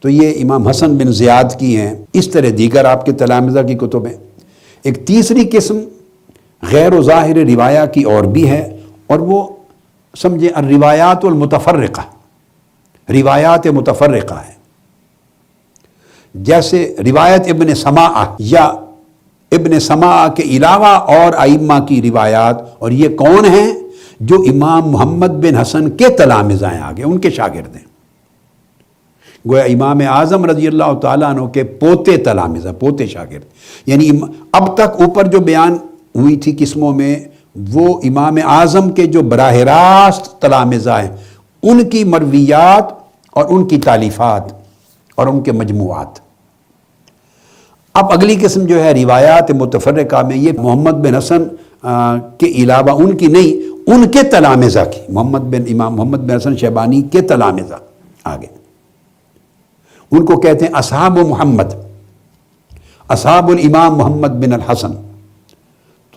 A: تو یہ امام حسن بن زیاد کی ہیں۔ اس طرح دیگر آپ کے تلامذہ کی کتب ہیں۔ ایک تیسری قسم غیر و ظاہر روایہ کی اور بھی ہے، اور وہ سمجھیں الروایات المتفرقہ، روایات متفرقہ ہے، جیسے روایت ابن سماعہ یا ابن سماعہ کے علاوہ اور ائمہ کی روایات، اور یہ کون ہیں؟ جو امام محمد بن حسن کے تلامذہ ہیں، آگے ان کے شاگرد ہیں، گویا امام اعظم رضی اللہ تعالیٰ عنہ کے پوتے تلامذہ، پوتے شاگرد، یعنی اب تک اوپر جو بیان ہوئی تھی قسموں میں، وہ امام اعظم کے جو براہ راست تلامذہ ہیں ان کی مرویات اور ان کی تالیفات اور ان کے مجموعات۔ اب اگلی قسم جو ہے روایات متفرقہ میں، یہ محمد بن حسن کے علاوہ ان کی نہیں، ان کے تلامذہ کی، امام محمد بن حسن شیبانی کے تلامذہ آگے، ان کو کہتے ہیں اصحاب محمد، اصحاب الامام محمد بن الحسن،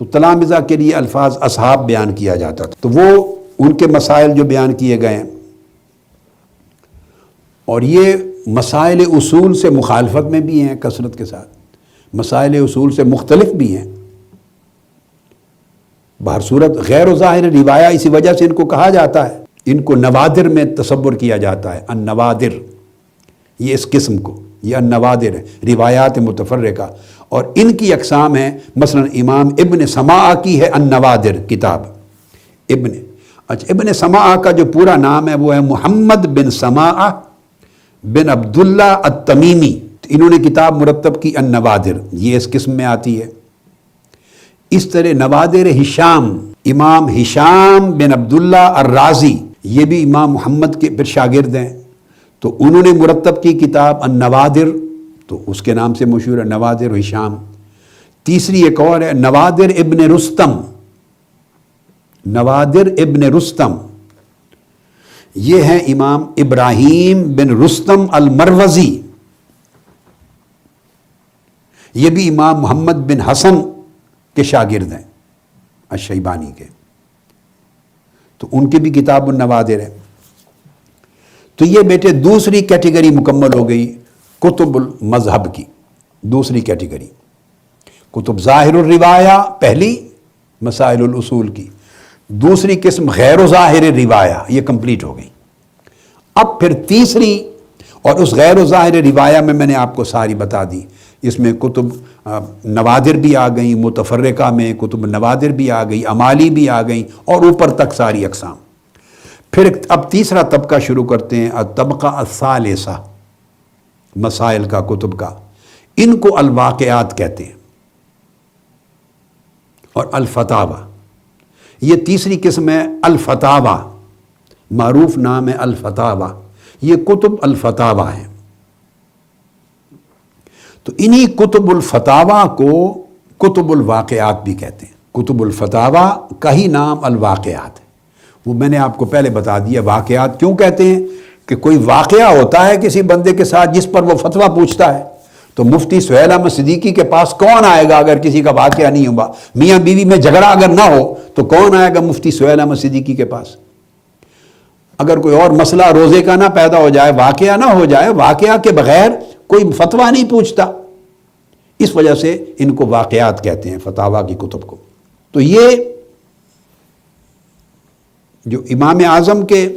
A: تو تلامذہ کے لیے الفاظ اصحاب بیان کیا جاتا تھا، تو وہ ان کے مسائل جو بیان کیے گئے ہیں، اور یہ مسائل اصول سے مخالفت میں بھی ہیں کثرت کے ساتھ، مسائل اصول سے مختلف بھی ہیں، بہر صورت غیر و ظاہر روایہ اسی وجہ سے ان کو کہا جاتا ہے، ان کو نوادر میں تصور کیا جاتا ہے، النوادر، یہ اس قسم کو، یہ النوادر ہے، روایات متفرقہ، اور ان کی اقسام ہیں، مثلا امام ابن سماعہ کی ہے النوادر کتاب، ابن سماعہ کا جو پورا نام ہے وہ ہے محمد بن سماعہ بن عبداللہ التمیمی، انہوں نے کتاب مرتب کی النوادر، یہ اس قسم میں آتی ہے۔ اس طرح نوادر ہشام، امام ہشام بن عبداللہ الرازی، یہ بھی امام محمد کے پھر شاگرد ہیں، تو انہوں نے مرتب کی کتاب النوادر، تو اس کے نام سے مشہور ہے نوادر ہشام۔ تیسری ایک اور ہے نوادر ابن رستم، نوادر ابن رستم، یہ ہیں امام ابراہیم بن رستم المروزی، یہ بھی امام محمد بن حسن کے شاگرد ہیں الشیبانی کے، تو ان کی بھی کتاب النوادر ہے۔ تو یہ بیٹے دوسری کیٹیگری مکمل ہو گئی کتب المذہب کی، دوسری کیٹیگری کتب ظاہر الروایہ پہلی، مسائل الاصول کی، دوسری قسم غیر و ظاہر روایہ، یہ کمپلیٹ ہو گئی۔ اب پھر تیسری اور اس غیر و ظاہر روایہ میں نے آپ کو ساری بتا دی، اس میں کتب نوادر بھی آ گئیں، متفرقہ میں کتب نوادر بھی آ گئی، امالی بھی آ گئیں، اور اوپر تک ساری اقسام۔ پھر اب تیسرا طبقہ شروع کرتے ہیں، الطبقہ الثالثہ، مسائل کا، کتب کا، ان کو الواقعات کہتے ہیں، اور الفتاوی، یہ تیسری قسم ہے الفتاوی، معروف نام ہے الفتاوی، یہ کتب الفتاوی ہیں۔ تو انہی کتب الفتاوی کو کتب الواقعات بھی کہتے ہیں۔ کتب الفتاوی کا ہی نام الواقعات ہے۔ وہ میں نے آپ کو پہلے بتا دیا واقعات کیوں کہتے ہیں، کہ کوئی واقعہ ہوتا ہے کسی بندے کے ساتھ جس پر وہ فتویٰ پوچھتا ہے، تو مفتی سہیل احمد صدیقی کے پاس کون آئے گا اگر کسی کا واقعہ نہیں ہوا؟ میاں بیوی میں جھگڑا اگر نہ ہو تو کون آئے گا مفتی سہیل احمد صدیقی کے پاس؟ اگر کوئی اور مسئلہ روزے کا نہ پیدا ہو جائے، واقعہ نہ ہو جائے، واقعہ کے بغیر کوئی فتویٰ نہیں پوچھتا، اس وجہ سے ان کو واقعات کہتے ہیں، فتاوی کی کتب کو۔ تو یہ جو امام اعظم کے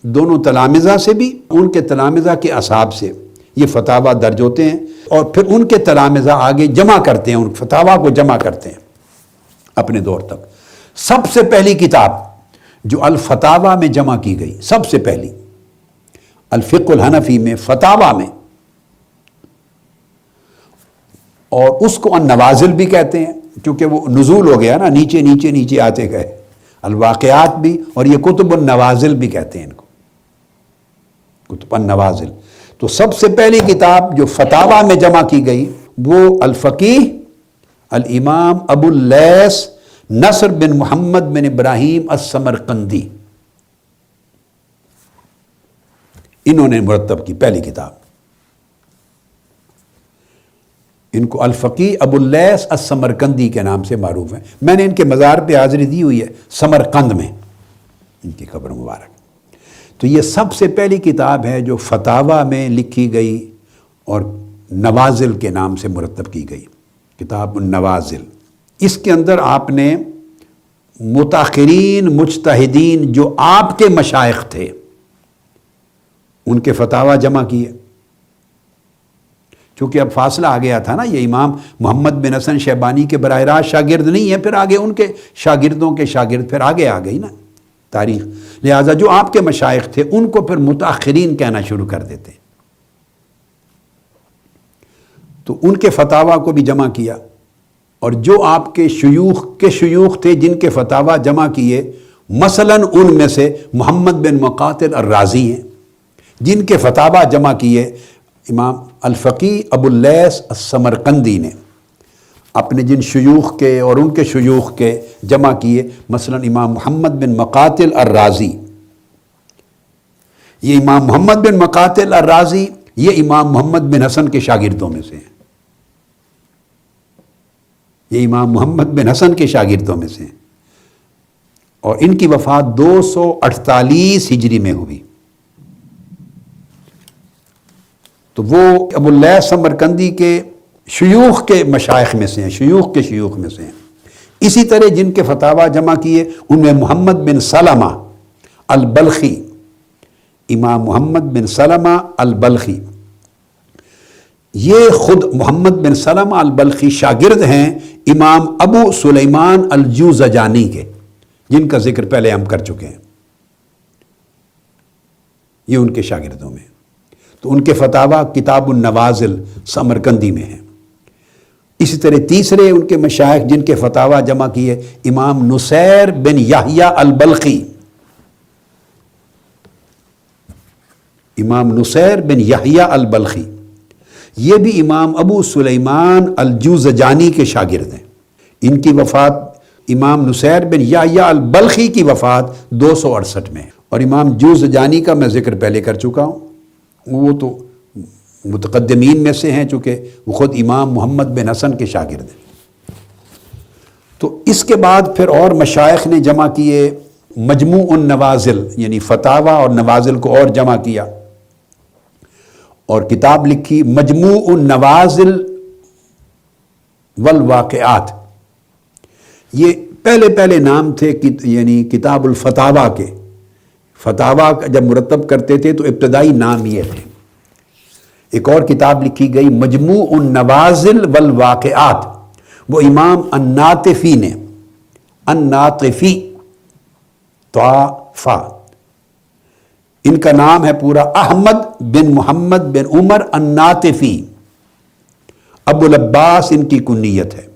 A: دونوں تلامذہ سے بھی، ان کے تلامذہ کے اصحاب سے یہ فتاوی درج ہوتے ہیں، اور پھر ان کے تلامذہ آگے جمع کرتے ہیں، ان فتاوی کو جمع کرتے ہیں اپنے دور تک۔ سب سے پہلی کتاب جو الفتاوی میں جمع کی گئی، سب سے پہلی الفقہ الحنفی میں، فتاوی میں، اور اس کو النوازل بھی کہتے ہیں، کیونکہ وہ نزول ہو گیا نا، نیچے نیچے نیچے آتے گئے، الواقعات بھی، اور یہ کتب النوازل بھی کہتے ہیں ان کو، کتب النوازل۔ تو سب سے پہلی کتاب جو فتاوی میں جمع کی گئی وہ الفقیہ الامام ابو اللیث نصر بن محمد بن ابراہیم السمرقندی، انہوں نے مرتب کی پہلی کتاب۔ ان کو الفقیہ ابو اللیث السمرقندی کے نام سے معروف ہیں۔ میں نے ان کے مزار پہ حاضری دی ہوئی ہے سمرقند میں، ان کی قبر مبارک۔ تو یہ سب سے پہلی کتاب ہے جو فتاوی میں لکھی گئی اور نوازل کے نام سے مرتب کی گئی، کتاب النوازل۔ اس کے اندر آپ نے متاخرین مجتہدین جو آپ کے مشائخ تھے ان کے فتاوی جمع کیے، چونکہ اب فاصلہ آ گیا تھا نا، یہ امام محمد بن حسن شیبانی کے براہ راست شاگرد نہیں ہے، پھر آگے ان کے شاگردوں کے شاگرد پھر آگے آ گئی نا تاریخ، لہٰذا جو آپ کے مشائخ تھے ان کو پھر متاخرین کہنا شروع کر دیتے، تو ان کے فتاوی کو بھی جمع کیا، اور جو آپ کے شیوخ تھے جن کے فتاوی جمع کیے، مثلاً ان میں سے محمد بن مقاتل الرازی ہیں، جن کے فتاوی جمع کیے امام الفقیہ ابو اللیث السمرقندی نے، اپنے جن شیوخ کے اور ان کے شیوخ کے جمع کیے، مثلا امام محمد بن مقاتل الرازی۔ یہ امام محمد بن مقاتل الرازی یہ امام محمد بن حسن کے شاگردوں میں سے ہیں، یہ امام محمد بن حسن کے شاگردوں میں سے ہیں، اور ان کی وفات 248 ہجری میں ہوئی۔ تو وہ ابو اللیث سمرقندی کے شیوخ کے مشائخ میں سے ہیں، شیوخ کے شیوخ میں سے ہیں۔ اسی طرح جن کے فتاوی جمع کیے ان میں محمد بن سلمہ البلخی، امام محمد بن سلمہ البلخی، یہ خود محمد بن سلمہ البلخی شاگرد ہیں امام ابو سلیمان الجوزجانی کے، جن کا ذکر پہلے ہم کر چکے ہیں، یہ ان کے شاگردوں میں۔ تو ان کے فتاوی کتاب النوازل سمرقندی میں ہیں۔ اسی طرح تیسرے ان کے مشائخ جن کے فتاوی جمع کیے امام نصیر بن یحییٰ البلخی، امام نصیر بن یحییٰ البلخی، یہ بھی امام ابو سلیمان الجوزجانی کے شاگرد ہیں۔ ان کی وفات، امام نصیر بن یحییٰ البلخی کی وفات 268 میں ہے، اور امام جوزجانی کا میں ذکر پہلے کر چکا ہوں، وہ تو متقدمین میں سے ہیں چونکہ وہ خود امام محمد بن حسن کے شاگرد ہیں۔ تو اس کے بعد پھر اور مشائخ نے جمع کیے مجموع النوازل، یعنی فتاوی اور نوازل کو اور جمع کیا، اور کتاب لکھی مجموع النوازل والواقعات۔ یہ پہلے نام تھے یعنی کتاب الفتاوی کے، فتاوی جب مرتب کرتے تھے تو ابتدائی نام یہ تھے، ایک اور کتاب لکھی گئی مجموع النوازل والواقعات، وہ امام الناطفی نے، الناطفی طافہ، ان کا نام ہے پورا احمد بن محمد بن عمر الناطفی، ابو العباس ان کی کنیت ہے۔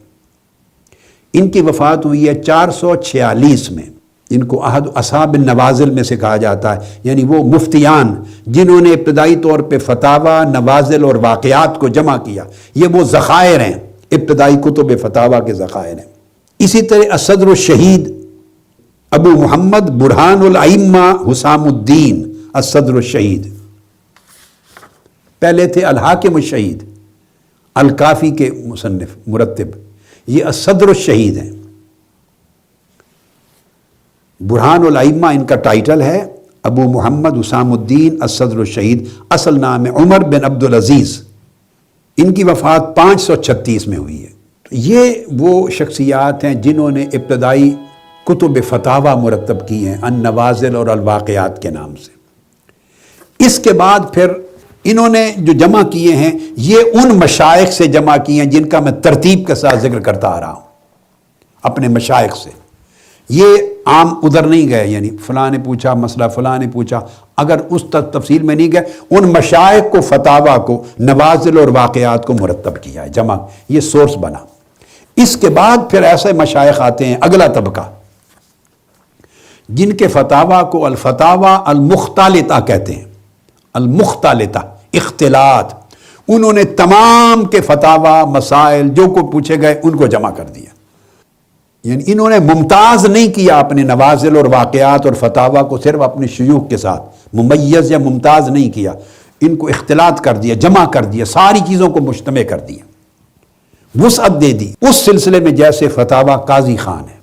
A: ان کی وفات ہوئی ہے 446 میں۔ ان کو احد اصحاب النوازل میں سے کہا جاتا ہے، یعنی وہ مفتیان جنہوں نے ابتدائی طور پہ فتاوی، نوازل اور واقعات کو جمع کیا، یہ وہ ذخائر ہیں، ابتدائی کتب فتاوی کے ذخائر ہیں۔ اسی طرح الصدر الشہید ابو محمد برہان الائمہ حسام الدین الصدر الشہید، پہلے تھے الحاکم الشہید، الکافی کے مصنف مرتب، یہ الصدر الشہید ہیں۔ برہان الائمہ ان کا ٹائٹل ہے، ابو محمد حسام الدین الصدر الشہید، اصل نام ہے عمر بن عبد العزیز، ان کی وفات 536 میں ہوئی ہے۔ تو یہ وہ شخصیات ہیں جنہوں نے ابتدائی کتب فتاوی مرتب کی ہیں النوازل اور الواقعات کے نام سے۔ اس کے بعد پھر انہوں نے جو جمع کیے ہیں یہ ان مشائخ سے جمع کیے ہیں جن کا میں ترتیب کے ساتھ ذکر کرتا آ رہا ہوں، اپنے مشائخ سے۔ یہ عام ادھر نہیں گئے، یعنی فلاں نے پوچھا مسئلہ، فلاں نے پوچھا، اگر اس تفصیل میں نہیں گئے، ان مشائخ کو فتاوی کو، نوازل اور واقعات کو مرتب کیا ہے، جمع، یہ سورس بنا۔ اس کے بعد پھر ایسے مشائخ آتے ہیں، اگلا طبقہ، جن کے فتاوی کو الفتاوی المختلطہ کہتے ہیں، المختلطہ، اختلاط، انہوں نے تمام کے فتاوی، مسائل جو کو پوچھے گئے ان کو جمع کر دیا، یعنی انہوں نے ممتاز نہیں کیا اپنے نوازل اور واقعات اور فتاوی کو صرف اپنے شیوخ کے ساتھ ممیز یا ممتاز نہیں کیا، ان کو اختلاط کر دیا، جمع کر دیا، ساری چیزوں کو مجتمع کر دیا، وسعت دے دی۔ اس سلسلے میں جیسے فتاوی قاضی خان ہے،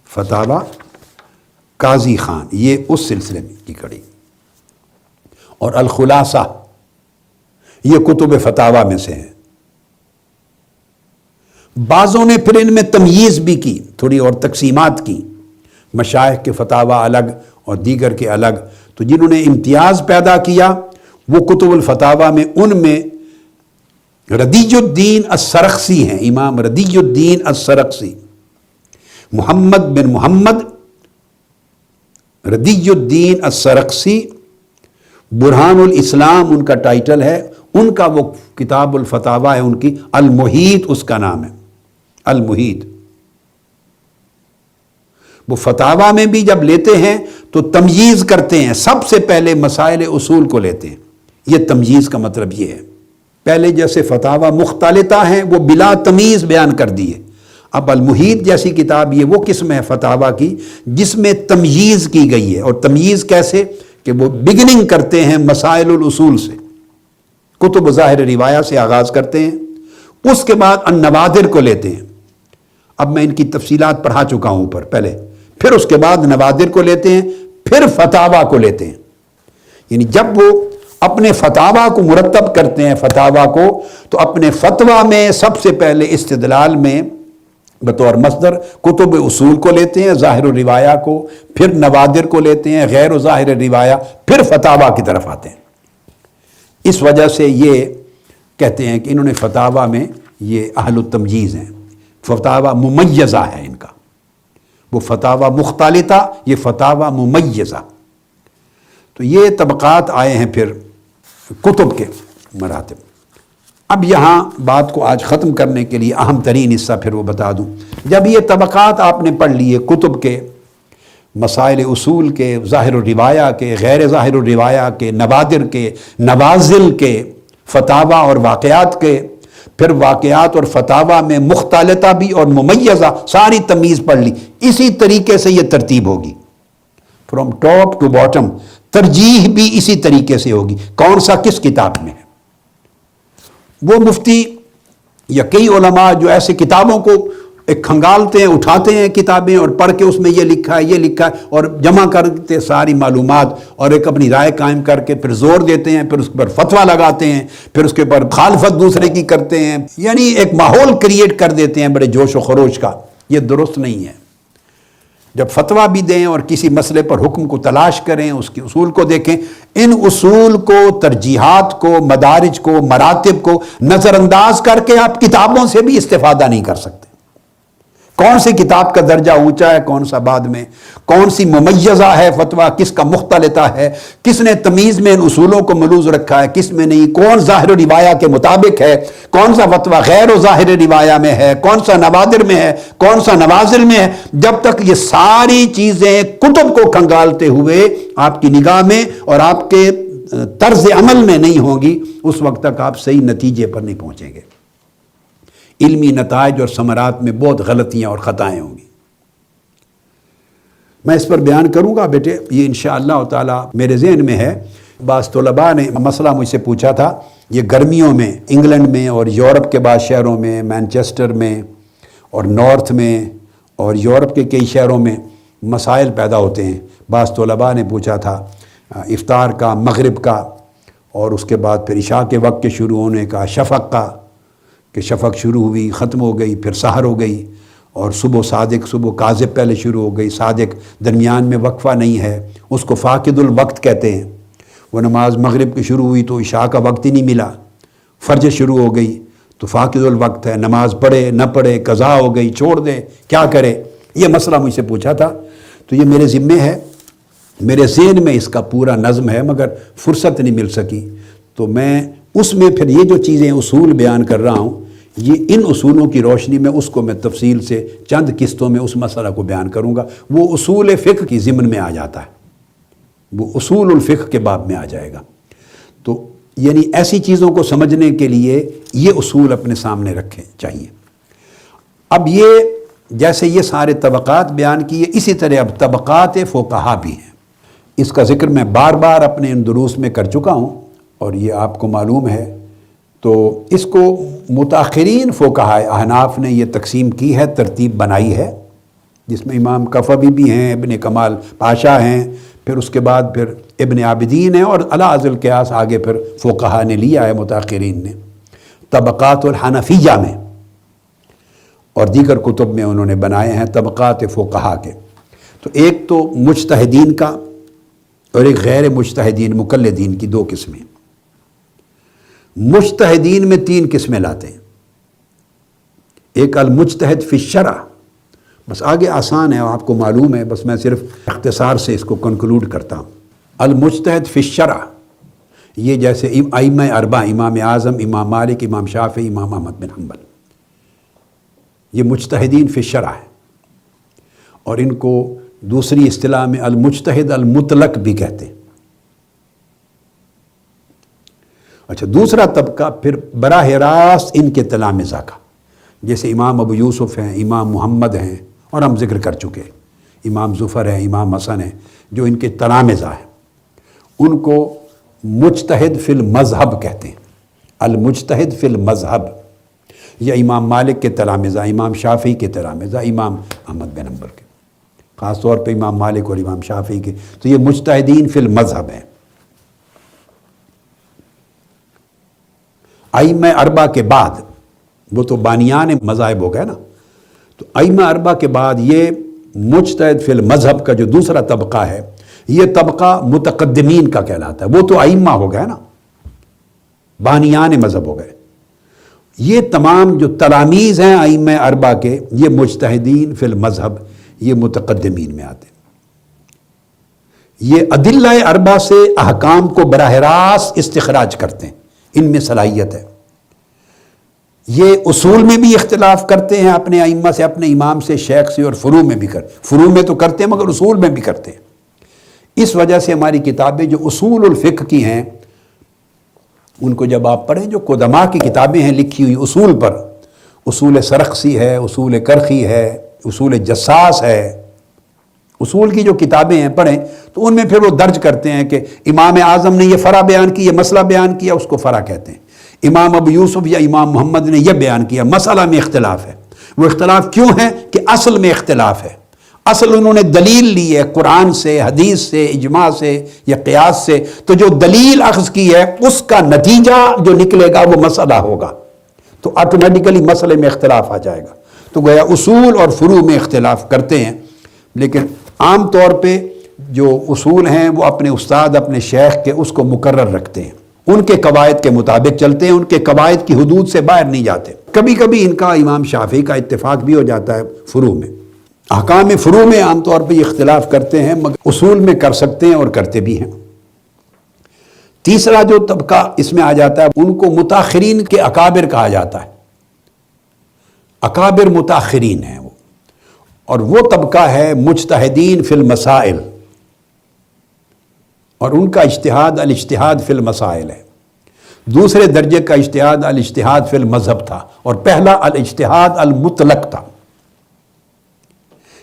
A: فتاوی قاضی خان، یہ اس سلسلے میں کی کڑی، اور الخلاصہ یہ کتب فتاوی میں سے ہیں۔ بعضوں نے پھر ان میں تمییز بھی کی، تھوڑی اور تقسیمات کی، مشائخ کے فتاوی الگ اور دیگر کے الگ، تو جنہوں نے امتیاز پیدا کیا وہ کتب الفتاوی میں، ان میں ردی الدین السرخسی ہیں، امام ردی الدین السرخسی، محمد بن محمد ردی الدین السرخسی، برہان الاسلام ان کا ٹائٹل ہے، ان کا وہ کتاب الفتاوی ہے ان کی، المحیط اس کا نام ہے، المحیط۔ وہ فتاوی میں بھی جب لیتے ہیں تو تمییز کرتے ہیں، سب سے پہلے مسائل اصول کو لیتے ہیں، یہ تمییز کا مطلب یہ ہے۔ پہلے جیسے فتاوی مختلطہ ہیں وہ بلا تمیز بیان کر دیے، اب المحیط جیسی کتاب یہ وہ قسم ہے فتاوی کی جس میں تمییز کی گئی ہے، اور تمییز کیسے کہ وہ بگننگ کرتے ہیں مسائل الاصول سے، کتب ظاہر روایہ سے آغاز کرتے ہیں، اس کے بعد النوادر کو لیتے ہیں، اب میں ان کی تفصیلات پڑھا چکا ہوں اوپر پہلے، پھر اس کے بعد نوادر کو لیتے ہیں، پھر فتاوی کو لیتے ہیں، یعنی جب وہ اپنے فتاوی کو مرتب کرتے ہیں فتاوی کو، تو اپنے فتویٰ میں سب سے پہلے استدلال میں بطور مصدر کتب اصول کو لیتے ہیں، ظاہر الروایہ کو، پھر نوادر کو لیتے ہیں، غیر ظاہر روایہ، پھر فتاوی کی طرف آتے ہیں۔ اس وجہ سے یہ کہتے ہیں کہ انہوں نے فتاوی میں یہ اہل التمییز ہیں، فتاوی ممیزہ ہے ان کا، وہ فتاوی مختلطہ، یہ فتاوی ممیزہ۔ تو یہ طبقات آئے ہیں پھر کتب کے مراتب۔ اب یہاں بات کو آج ختم کرنے کے لیے اہم ترین حصہ پھر وہ بتا دوں، جب یہ طبقات آپ نے پڑھ لیے کتب کے، مسائل اصول کے، ظاہر الروایہ کے، غیر ظاہر الروایہ کے، نوادر کے، نوازل کے، فتاوی اور واقعات کے، پھر واقعات اور فتاوی میں مختلطہ بھی اور ممیزہ، ساری تمیز پڑھ لی، اسی طریقے سے یہ ترتیب ہوگی، فرام ٹاپ ٹو باٹم، ترجیح بھی اسی طریقے سے ہوگی، کون سا کس کتاب میں ہے۔ وہ مفتی یا کئی علماء جو ایسے کتابوں کو ایک کھنگالتے ہیں، اٹھاتے ہیں کتابیں اور پڑھ کے اس میں یہ لکھا ہے، یہ لکھا ہے، اور جمع کرتے ساری معلومات اور ایک اپنی رائے قائم کر کے پھر زور دیتے ہیں، پھر اس پر فتویٰ لگاتے ہیں، پھر اس کے اوپر مخالفت دوسرے کی کرتے ہیں، یعنی ایک ماحول کریٹ کر دیتے ہیں بڑے جوش و خروش کا، یہ درست نہیں ہے۔ جب فتویٰ بھی دیں اور کسی مسئلے پر حکم کو تلاش کریں، اس کے اصول کو دیکھیں، ان اصول کو، ترجیحات کو، مدارج کو، مراتب کو نظر انداز کر کے آپ کتابوں سے بھی استفادہ نہیں کر سکتے۔ کون سی کتاب کا درجہ اونچا ہے، کون سا بعد میں، کون سی ممیزہ ہے فتویٰ، کس کا مختلطہ ہے، کس نے تمیز میں ان اصولوں کو ملوز رکھا ہے، کس میں نہیں، کون ظاہر روایہ کے مطابق ہے، کون سا فتویٰ غیر و ظاہر روایہ میں ہے، کون سا نوادر میں ہے، کون سا نوازل میں ہے، جب تک یہ ساری چیزیں کتب کو کھنگالتے ہوئے آپ کی نگاہ میں اور آپ کے طرز عمل میں نہیں ہوں گی، اس وقت تک آپ صحیح نتیجے پر نہیں پہنچیں گے۔ علمی نتائج اور ثمرات میں بہت غلطیاں اور خطائیں ہوں گی۔ میں اس پر بیان کروں گا بیٹے، یہ انشاءاللہ تعالی میرے ذہن میں ہے۔ بعض طلباء نے مسئلہ مجھ سے پوچھا تھا، یہ گرمیوں میں انگلینڈ میں اور یورپ کے بعض شہروں میں، مینچسٹر میں اور نارتھ میں اور یورپ کے کئی شہروں میں مسائل پیدا ہوتے ہیں۔ بعض طلباء نے پوچھا تھا افطار کا، مغرب کا، اور اس کے بعد پھر عشاء کے وقت کے شروع ہونے کا، شفق کا، کہ شفق شروع ہوئی ختم ہو گئی، پھر سحر ہو گئی، اور صبح صادق، صبح کاذب پہلے شروع ہو گئی، صادق درمیان میں وقفہ نہیں ہے، اس کو فاقد الوقت کہتے ہیں۔ وہ نماز مغرب کی شروع ہوئی تو عشاء کا وقت ہی نہیں ملا، فرج شروع ہو گئی تو فاقد الوقت ہے، نماز پڑھے نہ پڑھے، قضا ہو گئی، چھوڑ دے، کیا کرے؟ یہ مسئلہ مجھ سے پوچھا تھا، تو یہ میرے ذمے ہے، میرے ذہن میں اس کا پورا نظم ہے، مگر فرصت نہیں مل سکی، تو میں اس میں پھر یہ جو چیزیں اصول بیان کر رہا ہوں، یہ ان اصولوں کی روشنی میں اس کو میں تفصیل سے چند قسطوں میں اس مسئلہ کو بیان کروں گا۔ وہ اصول فقہ کی ضمن میں آ جاتا ہے، وہ اصول الفقہ کے باب میں آ جائے گا۔ تو یعنی ایسی چیزوں کو سمجھنے کے لیے یہ اصول اپنے سامنے رکھیں چاہیے۔ اب یہ جیسے یہ سارے طبقات بیان کیے، اسی طرح اب طبقات فقہا بھی ہیں۔ اس کا ذکر میں بار بار اپنے ان دروس میں کر چکا ہوں، اور یہ آپ کو معلوم ہے۔ تو اس کو متاخرین فقہاء احناف نے یہ تقسیم کی ہے، ترتیب بنائی ہے، جس میں امام کفوی بھی ہیں، ابن کمال پاشا ہیں، پھر اس کے بعد پھر ابن عابدین ہیں، اور علی ذی القیاس آگے پھر فقہاء نے لیا ہے، متاخرین نے طبقات الحنفیہ میں، اور دیگر کتب میں انہوں نے بنائے ہیں طبقات فقہاء کے۔ تو ایک تو مجتہدین کا اور ایک غیر مجتہدین مقلدین کی دو قسمیں۔ مجتہدین میں تین قسمیں لاتے ہیں۔ ایک المجتہد فی الشرع، بس آگے آسان ہے، آپ کو معلوم ہے، بس میں صرف اختصار سے اس کو کنکلوڈ کرتا ہوں۔ المجتہد فی الشرع، یہ جیسے ائمہ اربعہ، امام اعظم، امام مالک، امام شافعی، امام احمد بن حنبل، یہ مجتہدین فی الشرع ہے، اور ان کو دوسری اصطلاح میں المجتہد المطلق بھی کہتے ہیں۔ اچھا، دوسرا طبقہ پھر براہ راست ان کے تلامذہ کا، جیسے امام ابو یوسف ہیں، امام محمد ہیں، اور ہم ذکر کر چکے، امام ظفر ہیں، امام حسن ہیں، جو ان کے تلامذہ ہیں، ان کو مجتہد فی المذہب کہتے ہیں۔ المجتہد فی المذہب، یا امام مالک کے تلامذہ، امام شافعی کے تلامذہ، امام احمد بن حنبل کے، خاص طور پہ امام مالک اور امام شافعی کے، تو یہ مجتہدین فی المذہب ہیں۔ ائمہ اربعہ کے بعد، وہ تو بانیان مذاہب ہو گئے نا، تو ائمہ اربعہ کے بعد یہ مجتہد فی المذہب کا جو دوسرا طبقہ ہے، یہ طبقہ متقدمین کا کہلاتا ہے۔ وہ تو ائمہ ہو گئے نا، بانیان مذہب ہو گئے۔ یہ تمام جو تلامیذ ہیں ائمہ اربعہ کے، یہ مجتہدین فی المذہب، یہ متقدمین میں آتے ہیں۔ یہ ادلہ اربعہ سے احکام کو براہ راست استخراج کرتے ہیں، ان میں صلاحیت ہے۔ یہ اصول میں بھی اختلاف کرتے ہیں اپنے ائمہ سے، اپنے امام سے، شیخ سے، اور فروع میں بھی فروع میں تو کرتے ہیں مگر اصول میں بھی کرتے ہیں۔ اس وجہ سے ہماری کتابیں جو اصول الفقہ کی ہیں، ان کو جب آپ پڑھیں، جو قدماء کی کتابیں ہیں لکھی ہوئی اصول پر، اصول سرخسی ہے، اصول کرخی ہے، اصول جساس ہے، اصول کی جو کتابیں ہیں پڑھیں، تو ان میں پھر وہ درج کرتے ہیں کہ امام اعظم نے یہ فرع بیان کی، یہ مسئلہ بیان کیا، اس کو فرع کہتے ہیں۔ امام ابو یوسف یا امام محمد نے یہ بیان کیا، مسئلہ میں اختلاف ہے۔ وہ اختلاف کیوں ہے؟ کہ اصل میں اختلاف ہے۔ اصل انہوں نے دلیل لی ہے قرآن سے، حدیث سے، اجماع سے یا قیاس سے، تو جو دلیل اخذ کی ہے اس کا نتیجہ جو نکلے گا وہ مسئلہ ہوگا، تو آٹومیٹیکلی مسئلے میں اختلاف آ جائے گا۔ تو گویا اصول اور فروع میں اختلاف کرتے ہیں، لیکن عام طور پہ جو اصول ہیں وہ اپنے استاد اپنے شیخ کے اس کو مقرر رکھتے ہیں، ان کے قواعد کے مطابق چلتے ہیں، ان کے قواعد کی حدود سے باہر نہیں جاتے۔ کبھی کبھی ان کا امام شافعی کا اتفاق بھی ہو جاتا ہے فروع میں، احکام فروع میں عام طور پہ یہ اختلاف کرتے ہیں، مگر اصول میں کر سکتے ہیں اور کرتے بھی ہیں۔ تیسرا جو طبقہ اس میں آ جاتا ہے ان کو متاخرین کے اکابر کہا جاتا ہے، اکابر متاخرین ہیں وہ، اور وہ طبقہ ہے مجتہدین فی المسائل، اور ان کا اجتہاد الاجتہاد فی المسائل ہے۔ دوسرے درجے کا اجتہاد الاجتہاد فی المذہب تھا، اور پہلا الاجتہاد المطلق تھا۔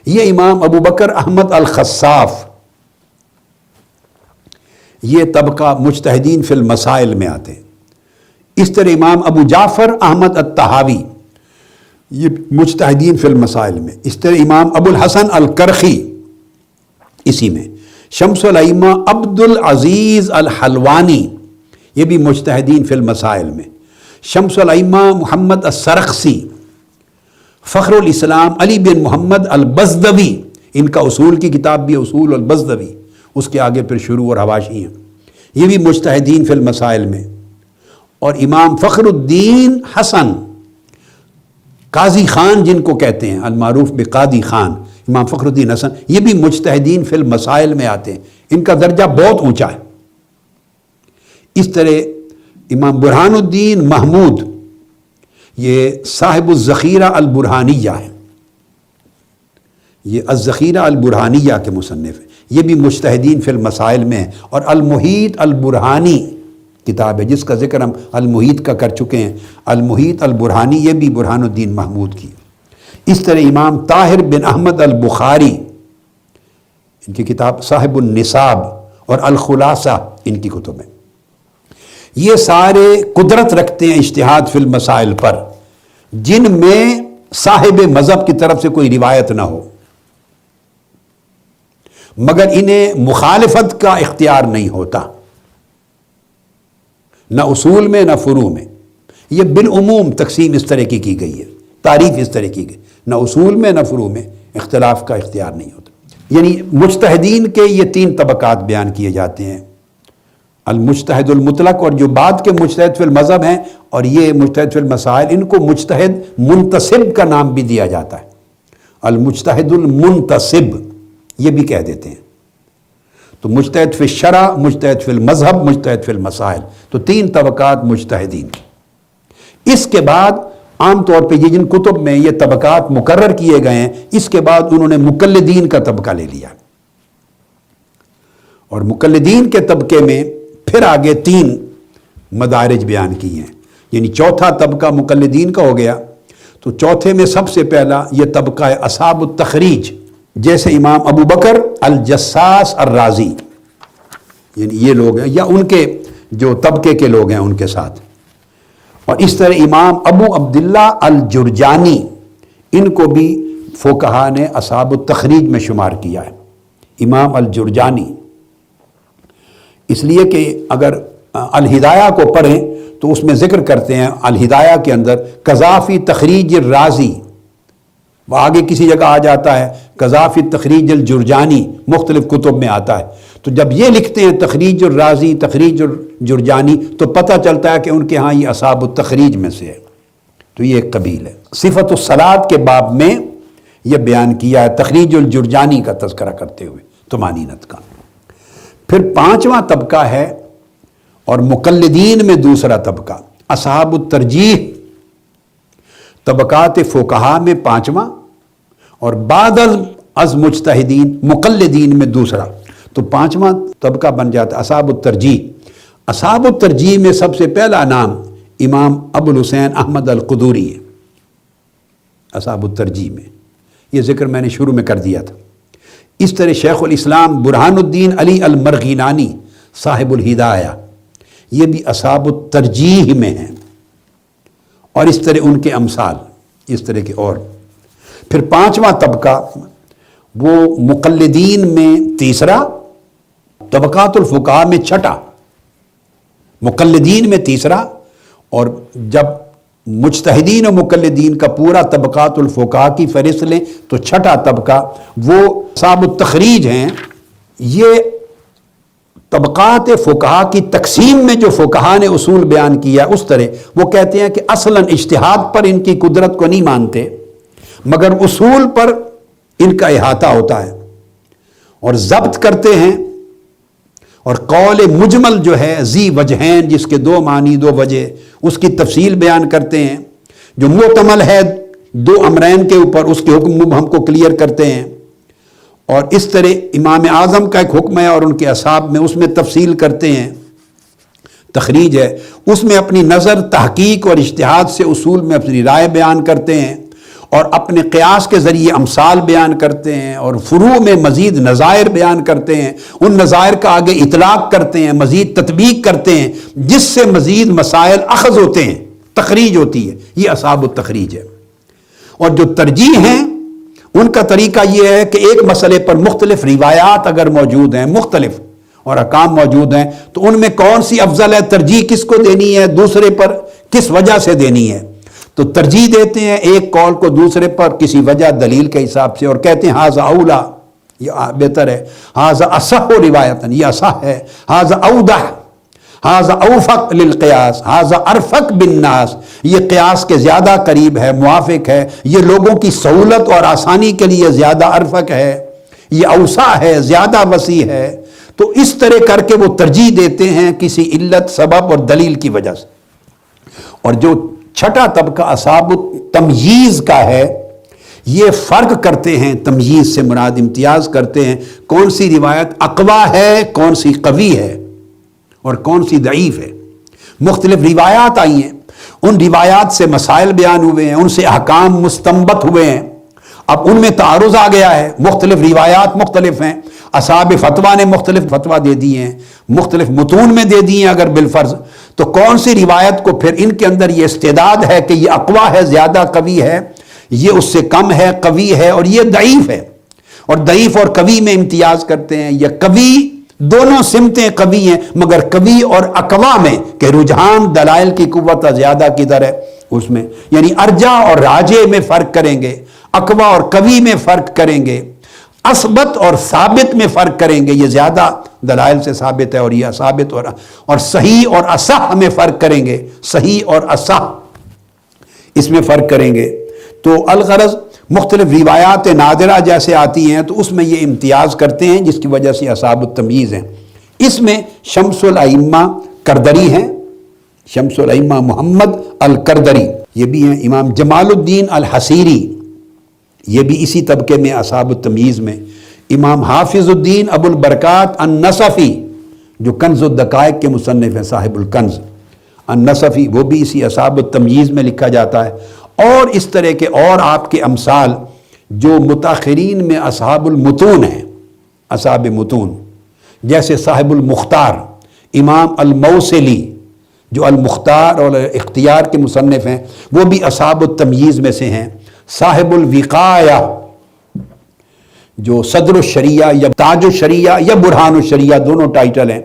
A: یہ امام ابو بکر احمد الخصاف، یہ طبقہ مجتہدین فی المسائل میں آتے ہیں۔ اس طرح امام ابو جعفر احمد الطحاوی، یہ مجتہدین فی المسائل میں۔ اس طرح امام ابو الحسن الکرخی اسی میں۔ شمس الائمہ عبد العزیز الحلوانی، یہ بھی مجتہدین فی المسائل میں۔ شمس الائمہ محمد السرخسی، فخر الاسلام علی بن محمد البزدوی، ان کا اصول کی کتاب بھی اصول البزدوی، اس کے آگے پھر شروع اور حواشی ہیں، یہ بھی مجتہدین فی المسائل میں۔ اور امام فخر الدین حسن قاضی خان جن کو کہتے ہیں، المعروف بقاضی خان، امام فخر الدین حسن، یہ بھی مجتہدین فی المسائل میں آتے ہیں، ان کا درجہ بہت اونچا ہے۔ اس طرح امام برہان الدین محمود، یہ صاحب الذخیرہ البرہانیہ ہے، یہ الذخیرہ البرہانیہ کے مصنف ہیں، یہ بھی مجتہدین فی المسائل میں ہے۔ اور المحیط البرہانی کتاب ہے جس کا ذکر ہم المحیط کا کر چکے ہیں، المحیط البرہانی، یہ بھی برہان الدین محمود کی۔ اس طرح امام طاہر بن احمد البخاری، ان کی کتاب صاحب النصاب اور الخلاصہ ان کی کتب ہیں۔ یہ سارے قدرت رکھتے ہیں اجتہاد فی المسائل پر، جن میں صاحب مذہب کی طرف سے کوئی روایت نہ ہو، مگر انہیں مخالفت کا اختیار نہیں ہوتا، نہ اصول میں نہ فروع میں۔ یہ بالعموم تقسیم اس طرح کی گئی ہے، تعریف اس طرح کی گئی، نہ اصول میں نہ فروع میں اختلاف کا اختیار نہیں ہوتا۔ یعنی مجتہدین کے یہ تین طبقات بیان کیے جاتے ہیں، المجتہد المطلق، اور جو بعد کے مجتہد فی المذہب ہیں، اور یہ مجتہد فی المسائل، ان کو مجتہد منتصب کا نام بھی دیا جاتا ہے، المجتہد المنتصب یہ بھی کہہ دیتے ہیں۔ تو مجتہد فی الشرع، مجتہد فی المذہب، مجتہد فی المسائل، تو تین طبقات مجتہدین۔ اس کے بعد عام طور پہ یہ جن کتب میں یہ طبقات مقرر کیے گئے ہیں، اس کے بعد انہوں نے مقلدین کا طبقہ لے لیا، اور مقلدین کے طبقے میں پھر آگے تین مدارج بیان کی ہیں، یعنی چوتھا طبقہ مقلدین کا ہو گیا۔ تو چوتھے میں سب سے پہلا یہ طبقہ ہے اصحاب التخریج، جیسے امام ابو بکر الجساس الرازی، یعنی یہ لوگ ہیں، یا ان کے جو طبقے کے لوگ ہیں ان کے ساتھ۔ اور اس طرح امام ابو عبداللہ الجرجانی، ان کو بھی فقہا نے اصحاب التخریج میں شمار کیا ہے، امام الجرجانی، اس لیے کہ اگر الہدایہ کو پڑھیں تو اس میں ذکر کرتے ہیں الہدایہ کے اندر قذافی تخریج الرازی، وہ آگے کسی جگہ آ جاتا ہے قذافی تخریج الجرجانی، مختلف کتب میں آتا ہے۔ تو جب یہ لکھتے ہیں تخریج الرازی، تخریج الجرجانی، تو پتہ چلتا ہے کہ ان کے ہاں یہ اصحاب التخریج میں سے ہے، تو یہ ایک قبیل ہے۔ صفت الصلاۃ کے باب میں یہ بیان کیا ہے تخریج الجرجانی کا تذکرہ کرتے ہوئے طمانینت کا۔ پھر پانچواں طبقہ ہے، اور مقلدین میں دوسرا طبقہ اصحاب الترجیح، طبقات فقہا میں پانچواں، اور بعد از مجتہدین مقلدین میں دوسرا، تو پانچواں طبقہ بن جاتا ہے اصحاب الترجیح۔ اصحاب الترجیح میں سب سے پہلا نام امام ابو الحسین احمد القدوری ہے، اصحاب الترجیح میں، یہ ذکر میں نے شروع میں کر دیا تھا۔ اس طرح شیخ الاسلام برہان الدین علی المرغینانی صاحب الہدایہ، یہ بھی اصحاب الترجیح میں ہیں، اور اس طرح ان کے امثال، اس طرح کے اور۔ پھر پانچواں طبقہ وہ مقلدین میں تیسرا، طبقات الفقہاء میں چھٹا، مقلدین میں تیسرا، اور جب مجتہدین و مقلدین کا پورا طبقات الفقہا کی فہرست لیں تو چھٹا طبقہ وہ اصحاب التخریج ہیں. یہ طبقات فقہا کی تقسیم میں جو فقہا نے اصول بیان کیا اس طرح وہ کہتے ہیں کہ اصلاً اجتہاد پر ان کی قدرت کو نہیں مانتے مگر اصول پر ان کا احاطہ ہوتا ہے اور ضبط کرتے ہیں. اور قول مجمل جو ہے ذی وجہین جس کے دو معنی دو وجہ اس کی تفصیل بیان کرتے ہیں. جو محتمل ہے دو امرین کے اوپر اس کے حکم ہم کو کلیئر کرتے ہیں. اور اس طرح امام اعظم کا ایک حکم ہے اور ان کے اصحاب میں اس میں تفصیل کرتے ہیں. تخریج ہے اس میں اپنی نظر تحقیق اور اجتہاد سے اصول میں اپنی رائے بیان کرتے ہیں اور اپنے قیاس کے ذریعے امثال بیان کرتے ہیں اور فروع میں مزید نظائر بیان کرتے ہیں. ان نظائر کا آگے اطلاق کرتے ہیں مزید تطبیق کرتے ہیں جس سے مزید مسائل اخذ ہوتے ہیں تخریج ہوتی ہے. یہ اصحاب التخریج ہے. اور جو ترجیح ہیں ان کا طریقہ یہ ہے کہ ایک مسئلے پر مختلف روایات اگر موجود ہیں مختلف اور احکام موجود ہیں تو ان میں کون سی افضل ہے ترجیح کس کو دینی ہے دوسرے پر کس وجہ سے دینی ہے تو ترجیح دیتے ہیں ایک قول کو دوسرے پر کسی وجہ دلیل کے حساب سے اور کہتے ہیں ھذا اولا یہ بہتر ہے ھذا اصح روایتاً یہ اصح ہے ھذا اودح ھذا اوفق للقیاس ھذا ارفق بالناس یہ قیاس کے زیادہ قریب ہے موافق ہے یہ لوگوں کی سہولت اور آسانی کے لیے زیادہ ارفق ہے یہ اوسع ہے زیادہ وسیع ہے. تو اس طرح کر کے وہ ترجیح دیتے ہیں کسی علت سبب اور دلیل کی وجہ سے. اور جو چھٹا طبقہ اصحاب التمییز کا ہے یہ فرق کرتے ہیں تمییز سے مراد امتیاز کرتے ہیں کون سی روایت اقوی ہے کون سی قوی ہے اور کون سی ضعیف ہے. مختلف روایات آئی ہیں ان روایات سے مسائل بیان ہوئے ہیں ان سے احکام مستنبط ہوئے ہیں. اب ان میں تعارض آ گیا ہے مختلف روایات مختلف ہیں اصحاب فتویٰ نے مختلف فتویٰ دے دیے ہیں مختلف متون میں دے دیے ہیں اگر بالفرض تو کون سی روایت کو پھر ان کے اندر یہ استعداد ہے کہ یہ اقوی ہے زیادہ قوی ہے یہ اس سے کم ہے قوی ہے اور یہ ضعیف ہے. اور ضعیف اور قوی میں امتیاز کرتے ہیں یہ قوی دونوں سمتیں قوی ہیں مگر قوی اور اقوی میں کہ رجحان دلائل کی قوت زیادہ کدھر ہے اس میں یعنی ارجح اور راجح میں فرق کریں گے اقوی اور قوی میں فرق کریں گے اثبت اور ثابت میں فرق کریں گے یہ زیادہ دلائل سے ثابت ہے اور یہ ثابت اور صحیح اور اصح میں فرق کریں گے صحیح اور اصح اس میں فرق کریں گے. تو الغرض مختلف روایات نادرہ جیسے آتی ہیں تو اس میں یہ امتیاز کرتے ہیں جس کی وجہ سے اصحاب التمییز ہیں. اس میں شمس الائمہ کردری ہیں شمس الائمہ محمد الکردری یہ بھی ہیں. امام جمال الدین الحصیری یہ بھی اسی طبقے میں اصحاب التمییز میں. امام حافظ الدین ابو البرکات النصفی جو کنز الدقائق کے مصنف ہیں صاحب الکنز النصفی وہ بھی اسی اصحاب التمییز میں لکھا جاتا ہے. اور اس طرح کے اور آپ کے امثال جو متاخرین میں اصحاب المتون ہیں اصحاب متون جیسے صاحب المختار امام الموصلی جو المختار اور اختیار کے مصنف ہیں وہ بھی اصحاب التمییز میں سے ہیں. صاحب الوقایہ جو صدر الشریعہ یا تاج الشریعہ یا برہان الشریعہ دونوں ٹائٹل ہیں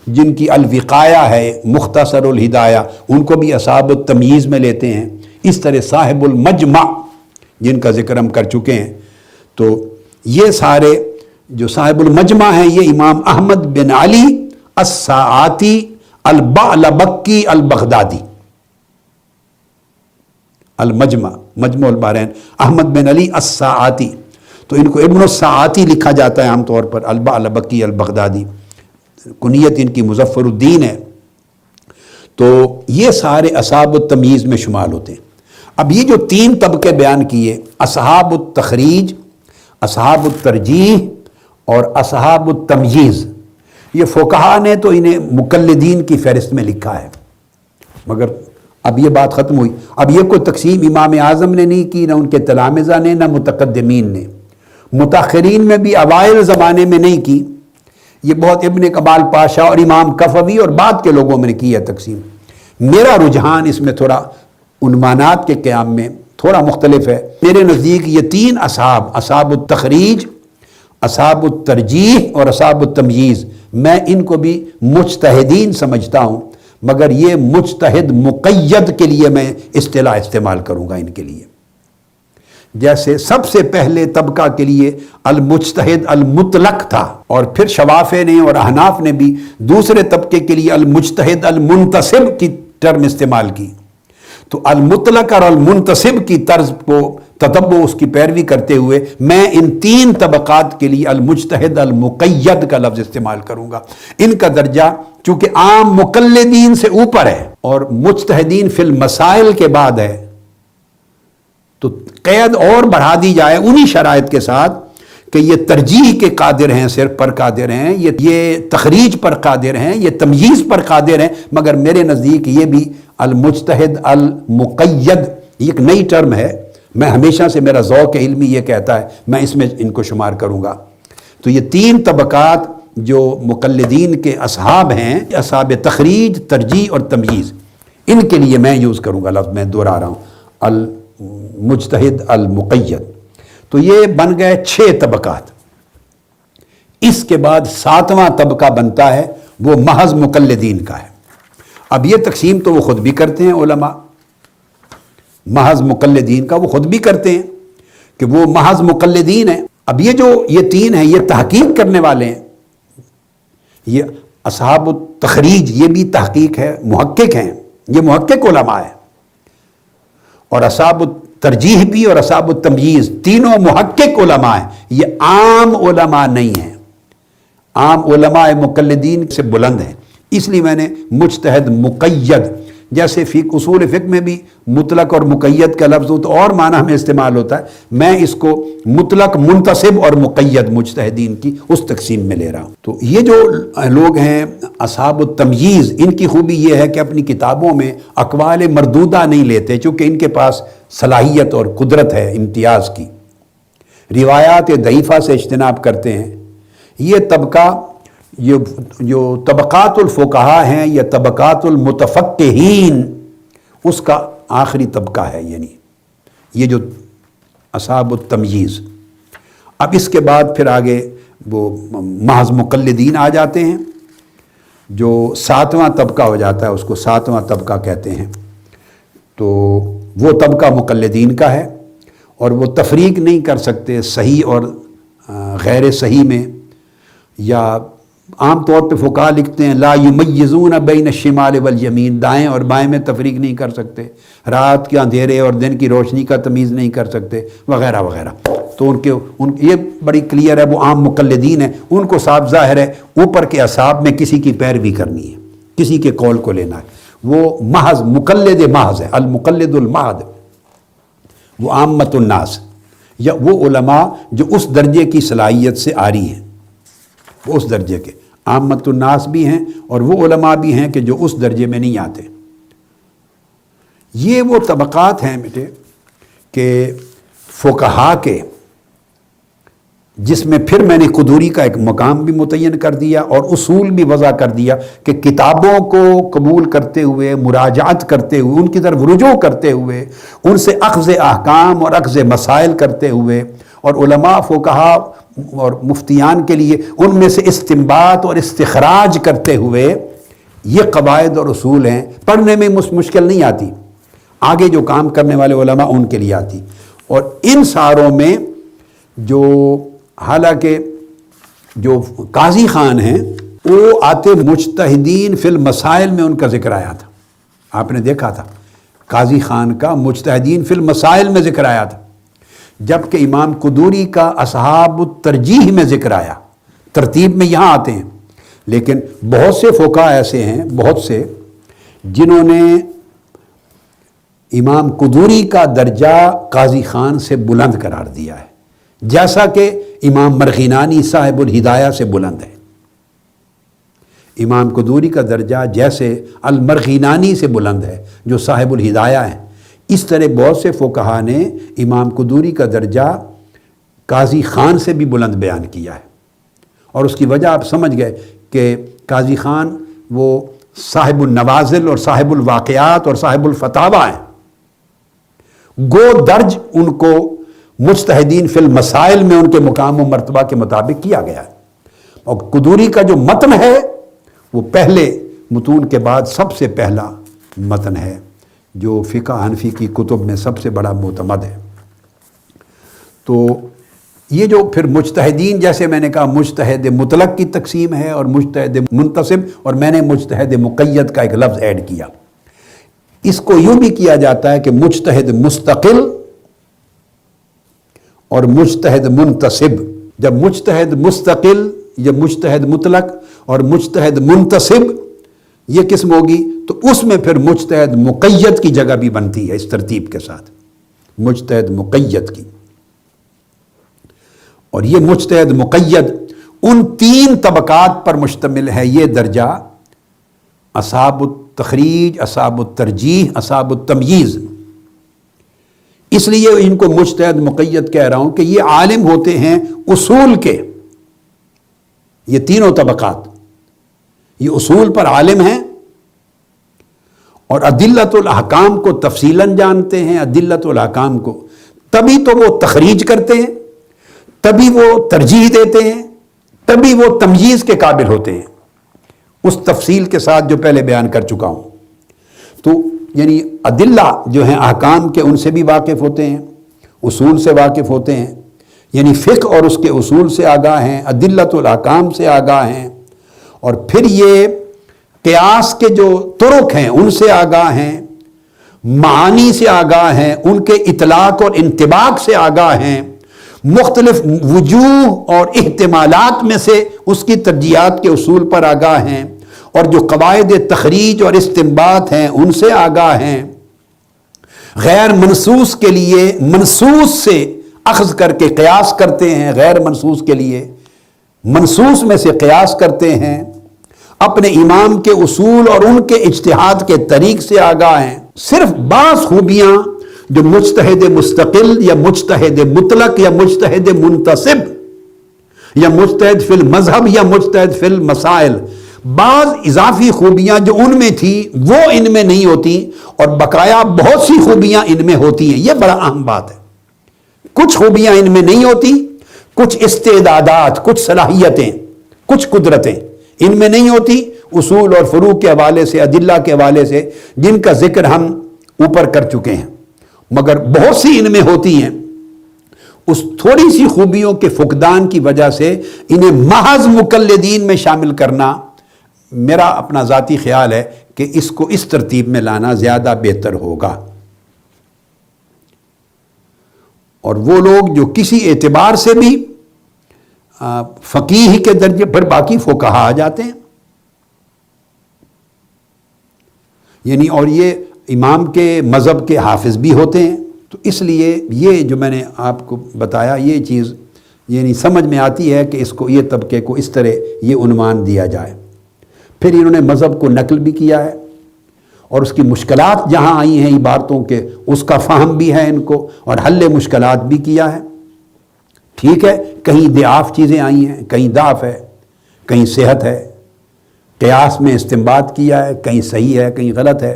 A: جن کی الوقایہ ہے مختصر الہدایہ ان کو بھی اصحاب التمییز میں لیتے ہیں. اس طرح صاحب المجمع جن کا ذکر ہم کر چکے ہیں تو یہ سارے جو صاحب المجمع ہیں یہ امام احمد بن علی الساعاتی البعلبکی البغدادی المجمع مجمع البحرین احمد بن علی الساعاتی تو ان کو ابن الساعاتی لکھا جاتا ہے عام طور پر البعلبکی البغدادی کنیت ان کی مظفر الدین ہے. تو یہ سارے اصحاب التمییز میں شمال ہوتے ہیں. اب یہ جو تین طبقے بیان کیے اصحاب التخریج اصحاب الترجیح اور اصحاب التمییز یہ فقہا نے تو انہیں مقلدین کی فہرست میں لکھا ہے مگر اب یہ بات ختم ہوئی. اب یہ کوئی تقسیم امام اعظم نے نہیں کی نہ ان کے تلامذہ نے نہ متقدمین نے متاخرین میں بھی اوائل زمانے میں نہیں کی. یہ بہت ابن کمال پاشا اور امام کفوی اور بعد کے لوگوں میں نے کی ہے تقسیم. میرا رجحان اس میں تھوڑا عنوانات کے قیام میں تھوڑا مختلف ہے. میرے نزدیک یہ تین اصحاب التخریج اصحاب الترجیح اور اصحاب التمییز میں ان کو بھی مجتہدین سمجھتا ہوں مگر یہ مجتہد مقید کے لیے میں اصطلاح استعمال کروں گا ان کے لیے. جیسے سب سے پہلے طبقہ کے لیے المجتہد المطلق تھا، اور پھر شوافع نے اور احناف نے بھی دوسرے طبقے کے لیے المجتہد المنتصب کی ٹرم استعمال کی. تو المطلق اور المنتصب کی طرز کو تتبع اس کی پیروی کرتے ہوئے میں ان تین طبقات کے لیے المجتہد المقید کا لفظ استعمال کروں گا. ان کا درجہ چونکہ عام مقلدین سے اوپر ہے اور مجتہدین فی المسائل کے بعد ہے، تو قید اور بڑھا دی جائے انہی شرائط کے ساتھ کہ یہ ترجیح کے قادر ہیں، صرف پر قادر ہیں، یہ تخریج پر قادر ہیں، یہ تمییز پر قادر ہیں، مگر میرے نزدیک یہ بھی المجتہد المقید ایک نئی ٹرم ہے. میں ہمیشہ سے میرا ذوق علمی یہ کہتا ہے میں اس میں ان کو شمار کروں گا. تو یہ تین طبقات جو مقلدین کے اصحاب ہیں، اصحاب تخریج، ترجیح اور تمییز، ان کے لیے میں یوز کروں گا لفظ، میں دہرا رہا ہوں، المجتہد المقید. تو یہ بن گئے 6 طبقات. اس کے بعد 7واں طبقہ بنتا ہے، وہ محض مقلدین کا ہے. اب یہ تقسیم تو وہ خود بھی کرتے ہیں علماء، محض مقلدین کا وہ خود بھی کرتے ہیں کہ وہ محض مقلدین ہیں. اب یہ جو یہ تین ہیں یہ تحقیق کرنے والے ہیں، یہ اصحاب التخریج یہ بھی تحقیق ہے، محقق ہیں، یہ محقق علماء ہیں، اور اصحاب الترجیح بھی اور اصحاب التمییز تینوں محقق علماء ہیں. یہ عام علماء نہیں ہیں، عام علماء مقلدین سے بلند ہیں. اس لیے میں نے مجتہد مقید، جیسے اصول فقہ میں بھی مطلق اور مقید کا لفظ ہو تو اور معنی میں استعمال ہوتا ہے، میں اس کو مطلق منتصب اور مقید مجتہدین کی اس تقسیم میں لے رہا ہوں. تو یہ جو لوگ ہیں اصحاب التمییز، ان کی خوبی یہ ہے کہ اپنی کتابوں میں اقوال مردودہ نہیں لیتے، چونکہ ان کے پاس صلاحیت اور قدرت ہے امتیاز کی. روایات ضعیفہ سے اجتناب کرتے ہیں. یہ طبقہ جو طبقات الفقہاء ہیں یا طبقات المتفقہین، اس کا آخری طبقہ ہے، یعنی یہ جو اصحاب التمییز. اب اس کے بعد پھر آگے وہ محض مقلدین آ جاتے ہیں، جو 7واں طبقہ ہو جاتا ہے، اس کو 7واں طبقہ کہتے ہیں. تو وہ طبقہ مقلدین کا ہے، اور وہ تفریق نہیں کر سکتے صحیح اور غیر صحیح میں، یا عام طور پہ فقہاء لکھتے ہیں لا یمیزون بین الشمال والیمین، دائیں اور بائیں میں تفریق نہیں کر سکتے، رات کے اندھیرے اور دن کی روشنی کا تمیز نہیں کر سکتے، وغیرہ وغیرہ. تو یہ بڑی کلیئر ہے، وہ عام مقلدین ہیں، ان کو صاف ظاہر ہے اوپر کے اصحاب میں کسی کی پیروی کرنی ہے، کسی کے قول کو لینا ہے. وہ محض مقلد محض ہے، المقلد المحض، وہ عامت الناس، یا وہ علماء جو اس درجے کی صلاحیت سے آری ہیں، وہ اس درجے کے عامت الناس بھی ہیں، اور وہ علماء بھی ہیں کہ جو اس درجے میں نہیں آتے. یہ وہ طبقات ہیں بیٹے کہ فقہاء کے، جس میں پھر میں نے قدوری کا ایک مقام بھی متعین کر دیا اور اصول بھی وضع کر دیا کہ کتابوں کو قبول کرتے ہوئے، مراجعت کرتے ہوئے، ان کی طرف رجوع کرتے ہوئے، ان سے اخذ احکام اور اخذ مسائل کرتے ہوئے، اور علماء فقہاء اور مفتیان کے لیے ان میں سے استنباط اور استخراج کرتے ہوئے، یہ قواعد اور اصول ہیں. پڑھنے میں مشکل نہیں آتی، آگے جو کام کرنے والے علماء ان کے لیے آتی. اور ان ساروں میں جو حالانکہ جو قاضی خان ہیں وہ آتے مجتہدین فی المسائل میں ان کا ذکر آیا تھا. آپ نے دیکھا تھا قاضی خان کا مجتہدین فی المسائل میں ذکر آیا تھا، جبکہ امام قدوری کا اصحاب الترجیح میں ذکر آیا. ترتیب میں یہاں آتے ہیں، لیکن بہت سے فقہاء ایسے ہیں، بہت سے، جنہوں نے امام قدوری کا درجہ قاضی خان سے بلند قرار دیا ہے، جیسا کہ امام مرغینانی صاحب الہدایہ سے بلند ہے. امام قدوری کا درجہ جیسے المرغینانی سے بلند ہے جو صاحب الہدایہ ہیں، اس طرح بہت سے فقہاء نے امام قدوری کا درجہ قاضی خان سے بھی بلند بیان کیا ہے. اور اس کی وجہ آپ سمجھ گئے کہ قاضی خان وہ صاحب النوازل اور صاحب الواقعات اور صاحب الفتاوی ہیں. گو درج ان کو مجتہدین فی المسائل میں ان کے مقام و مرتبہ کے مطابق کیا گیا ہے. اور قدوری کا جو متن ہے وہ پہلے متون کے بعد سب سے پہلا متن ہے جو فقہ حنفی کی کتب میں سب سے بڑا معتمد ہے۔ تو یہ جو پھر مجتہدین، جیسے میں نے کہا مجتہد مطلق کی تقسیم ہے اور مجتہد منتصب، اور میں نے مجتہد مقید کا ایک لفظ ایڈ کیا۔ اس کو یوں بھی کیا جاتا ہے کہ مجتہد مستقل اور مجتہد منتصب۔ جب مجتہد مستقل یا مجتہد مطلق اور مجتہد منتصب یہ قسم ہوگی تو اس میں پھر مجتہد مقید کی جگہ بھی بنتی ہے اس ترتیب کے ساتھ، مجتہد مقید کی۔ اور یہ مجتہد مقید ان 3 طبقات پر مشتمل ہے یہ درجہ، اصحاب التخریج، اصحاب الترجیح، اصحاب التمییز۔ اس لیے ان کو مجتہد مقید کہہ رہا ہوں کہ یہ عالم ہوتے ہیں اصول کے، یہ تینوں طبقات، یہ اصول پر عالم ہیں اور ادلۃ الاحکام کو تفصیلاً جانتے ہیں، ادلۃ الاحکام کو، تبھی تو وہ تخریج کرتے ہیں، تبھی وہ ترجیح دیتے ہیں، تبھی وہ تمییز کے قابل ہوتے ہیں، اس تفصیل کے ساتھ جو پہلے بیان کر چکا ہوں۔ تو یعنی ادلہ جو ہیں احکام کے ان سے بھی واقف ہوتے ہیں، اصول سے واقف ہوتے ہیں، یعنی فقہ اور اس کے اصول سے آگاہ ہیں، ادلۃ الاحکام سے آگاہ ہیں، اور پھر یہ قیاس کے جو طرق ہیں ان سے آگاہ ہیں، معانی سے آگاہ ہیں، ان کے اطلاق اور انطباق سے آگاہ ہیں، مختلف وجوہ اور احتمالات میں سے اس کی ترجیحات کے اصول پر آگاہ ہیں، اور جو قواعد تخریج اور استنباط ہیں ان سے آگاہ ہیں، غیر منصوص کے لیے منصوص سے اخذ کر کے قیاس کرتے ہیں، غیر منصوص کے لیے منصوص میں سے قیاس کرتے ہیں، اپنے امام کے اصول اور ان کے اجتہاد کے طریق سے آگاہ ہیں۔ صرف بعض خوبیاں جو مجتہد مستقل یا مجتہد مطلق یا مجتہد منتصب یا مجتہد فی المذہب یا مجتہد فی المسائل، بعض اضافی خوبیاں جو ان میں تھی وہ ان میں نہیں ہوتی، اور بقایا بہت سی خوبیاں ان میں ہوتی ہیں۔ یہ بڑا اہم بات ہے، کچھ خوبیاں ان میں نہیں ہوتی، کچھ استعدادات، کچھ صلاحیتیں، کچھ قدرتیں ان میں نہیں ہوتی، اصول اور فروع کے حوالے سے، ادلہ کے حوالے سے، جن کا ذکر ہم اوپر کر چکے ہیں، مگر بہت سی ان میں ہوتی ہیں۔ اس تھوڑی سی خوبیوں کے فقدان کی وجہ سے انہیں محض مقلدین میں شامل کرنا، میرا اپنا ذاتی خیال ہے کہ اس کو اس ترتیب میں لانا زیادہ بہتر ہوگا۔ اور وہ لوگ جو کسی اعتبار سے بھی فقیہ کے درجے پر باقی فقہا آ جاتے ہیں، یعنی اور یہ امام کے مذہب کے حافظ بھی ہوتے ہیں، تو اس لیے یہ جو میں نے آپ کو بتایا یہ چیز یعنی سمجھ میں آتی ہے کہ اس کو، یہ طبقے کو اس طرح یہ عنوان دیا جائے۔ پھر انہوں نے مذہب کو نقل بھی کیا ہے، اور اس کی مشکلات جہاں آئی ہیں عبارتوں کے اس کا فہم بھی ہے ان کو، اور حل مشکلات بھی کیا ہے۔ ٹھیک ہے، کہیں ضعاف چیزیں آئی ہیں، کہیں ضعف ہے، کہیں صحت ہے، قیاس میں استنباط کیا ہے، کہیں صحیح ہے، کہیں غلط ہے،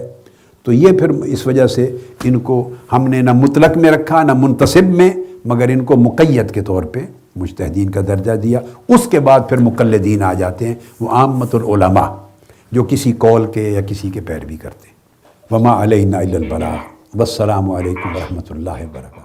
A: تو یہ پھر اس وجہ سے ان کو ہم نے نہ مطلق میں رکھا نہ منتصب میں، مگر ان کو مقید کے طور پہ مجتہدین کا درجہ دیا۔ اس کے بعد پھر مقلدین آ جاتے ہیں، وہ عامۃ العلماء جو کسی قول کے یا کسی کے پیروی کرتے ہیں۔ وما علینا الا البلاغ، والسلام علیکم ورحمۃ اللہ وبرکاتہ۔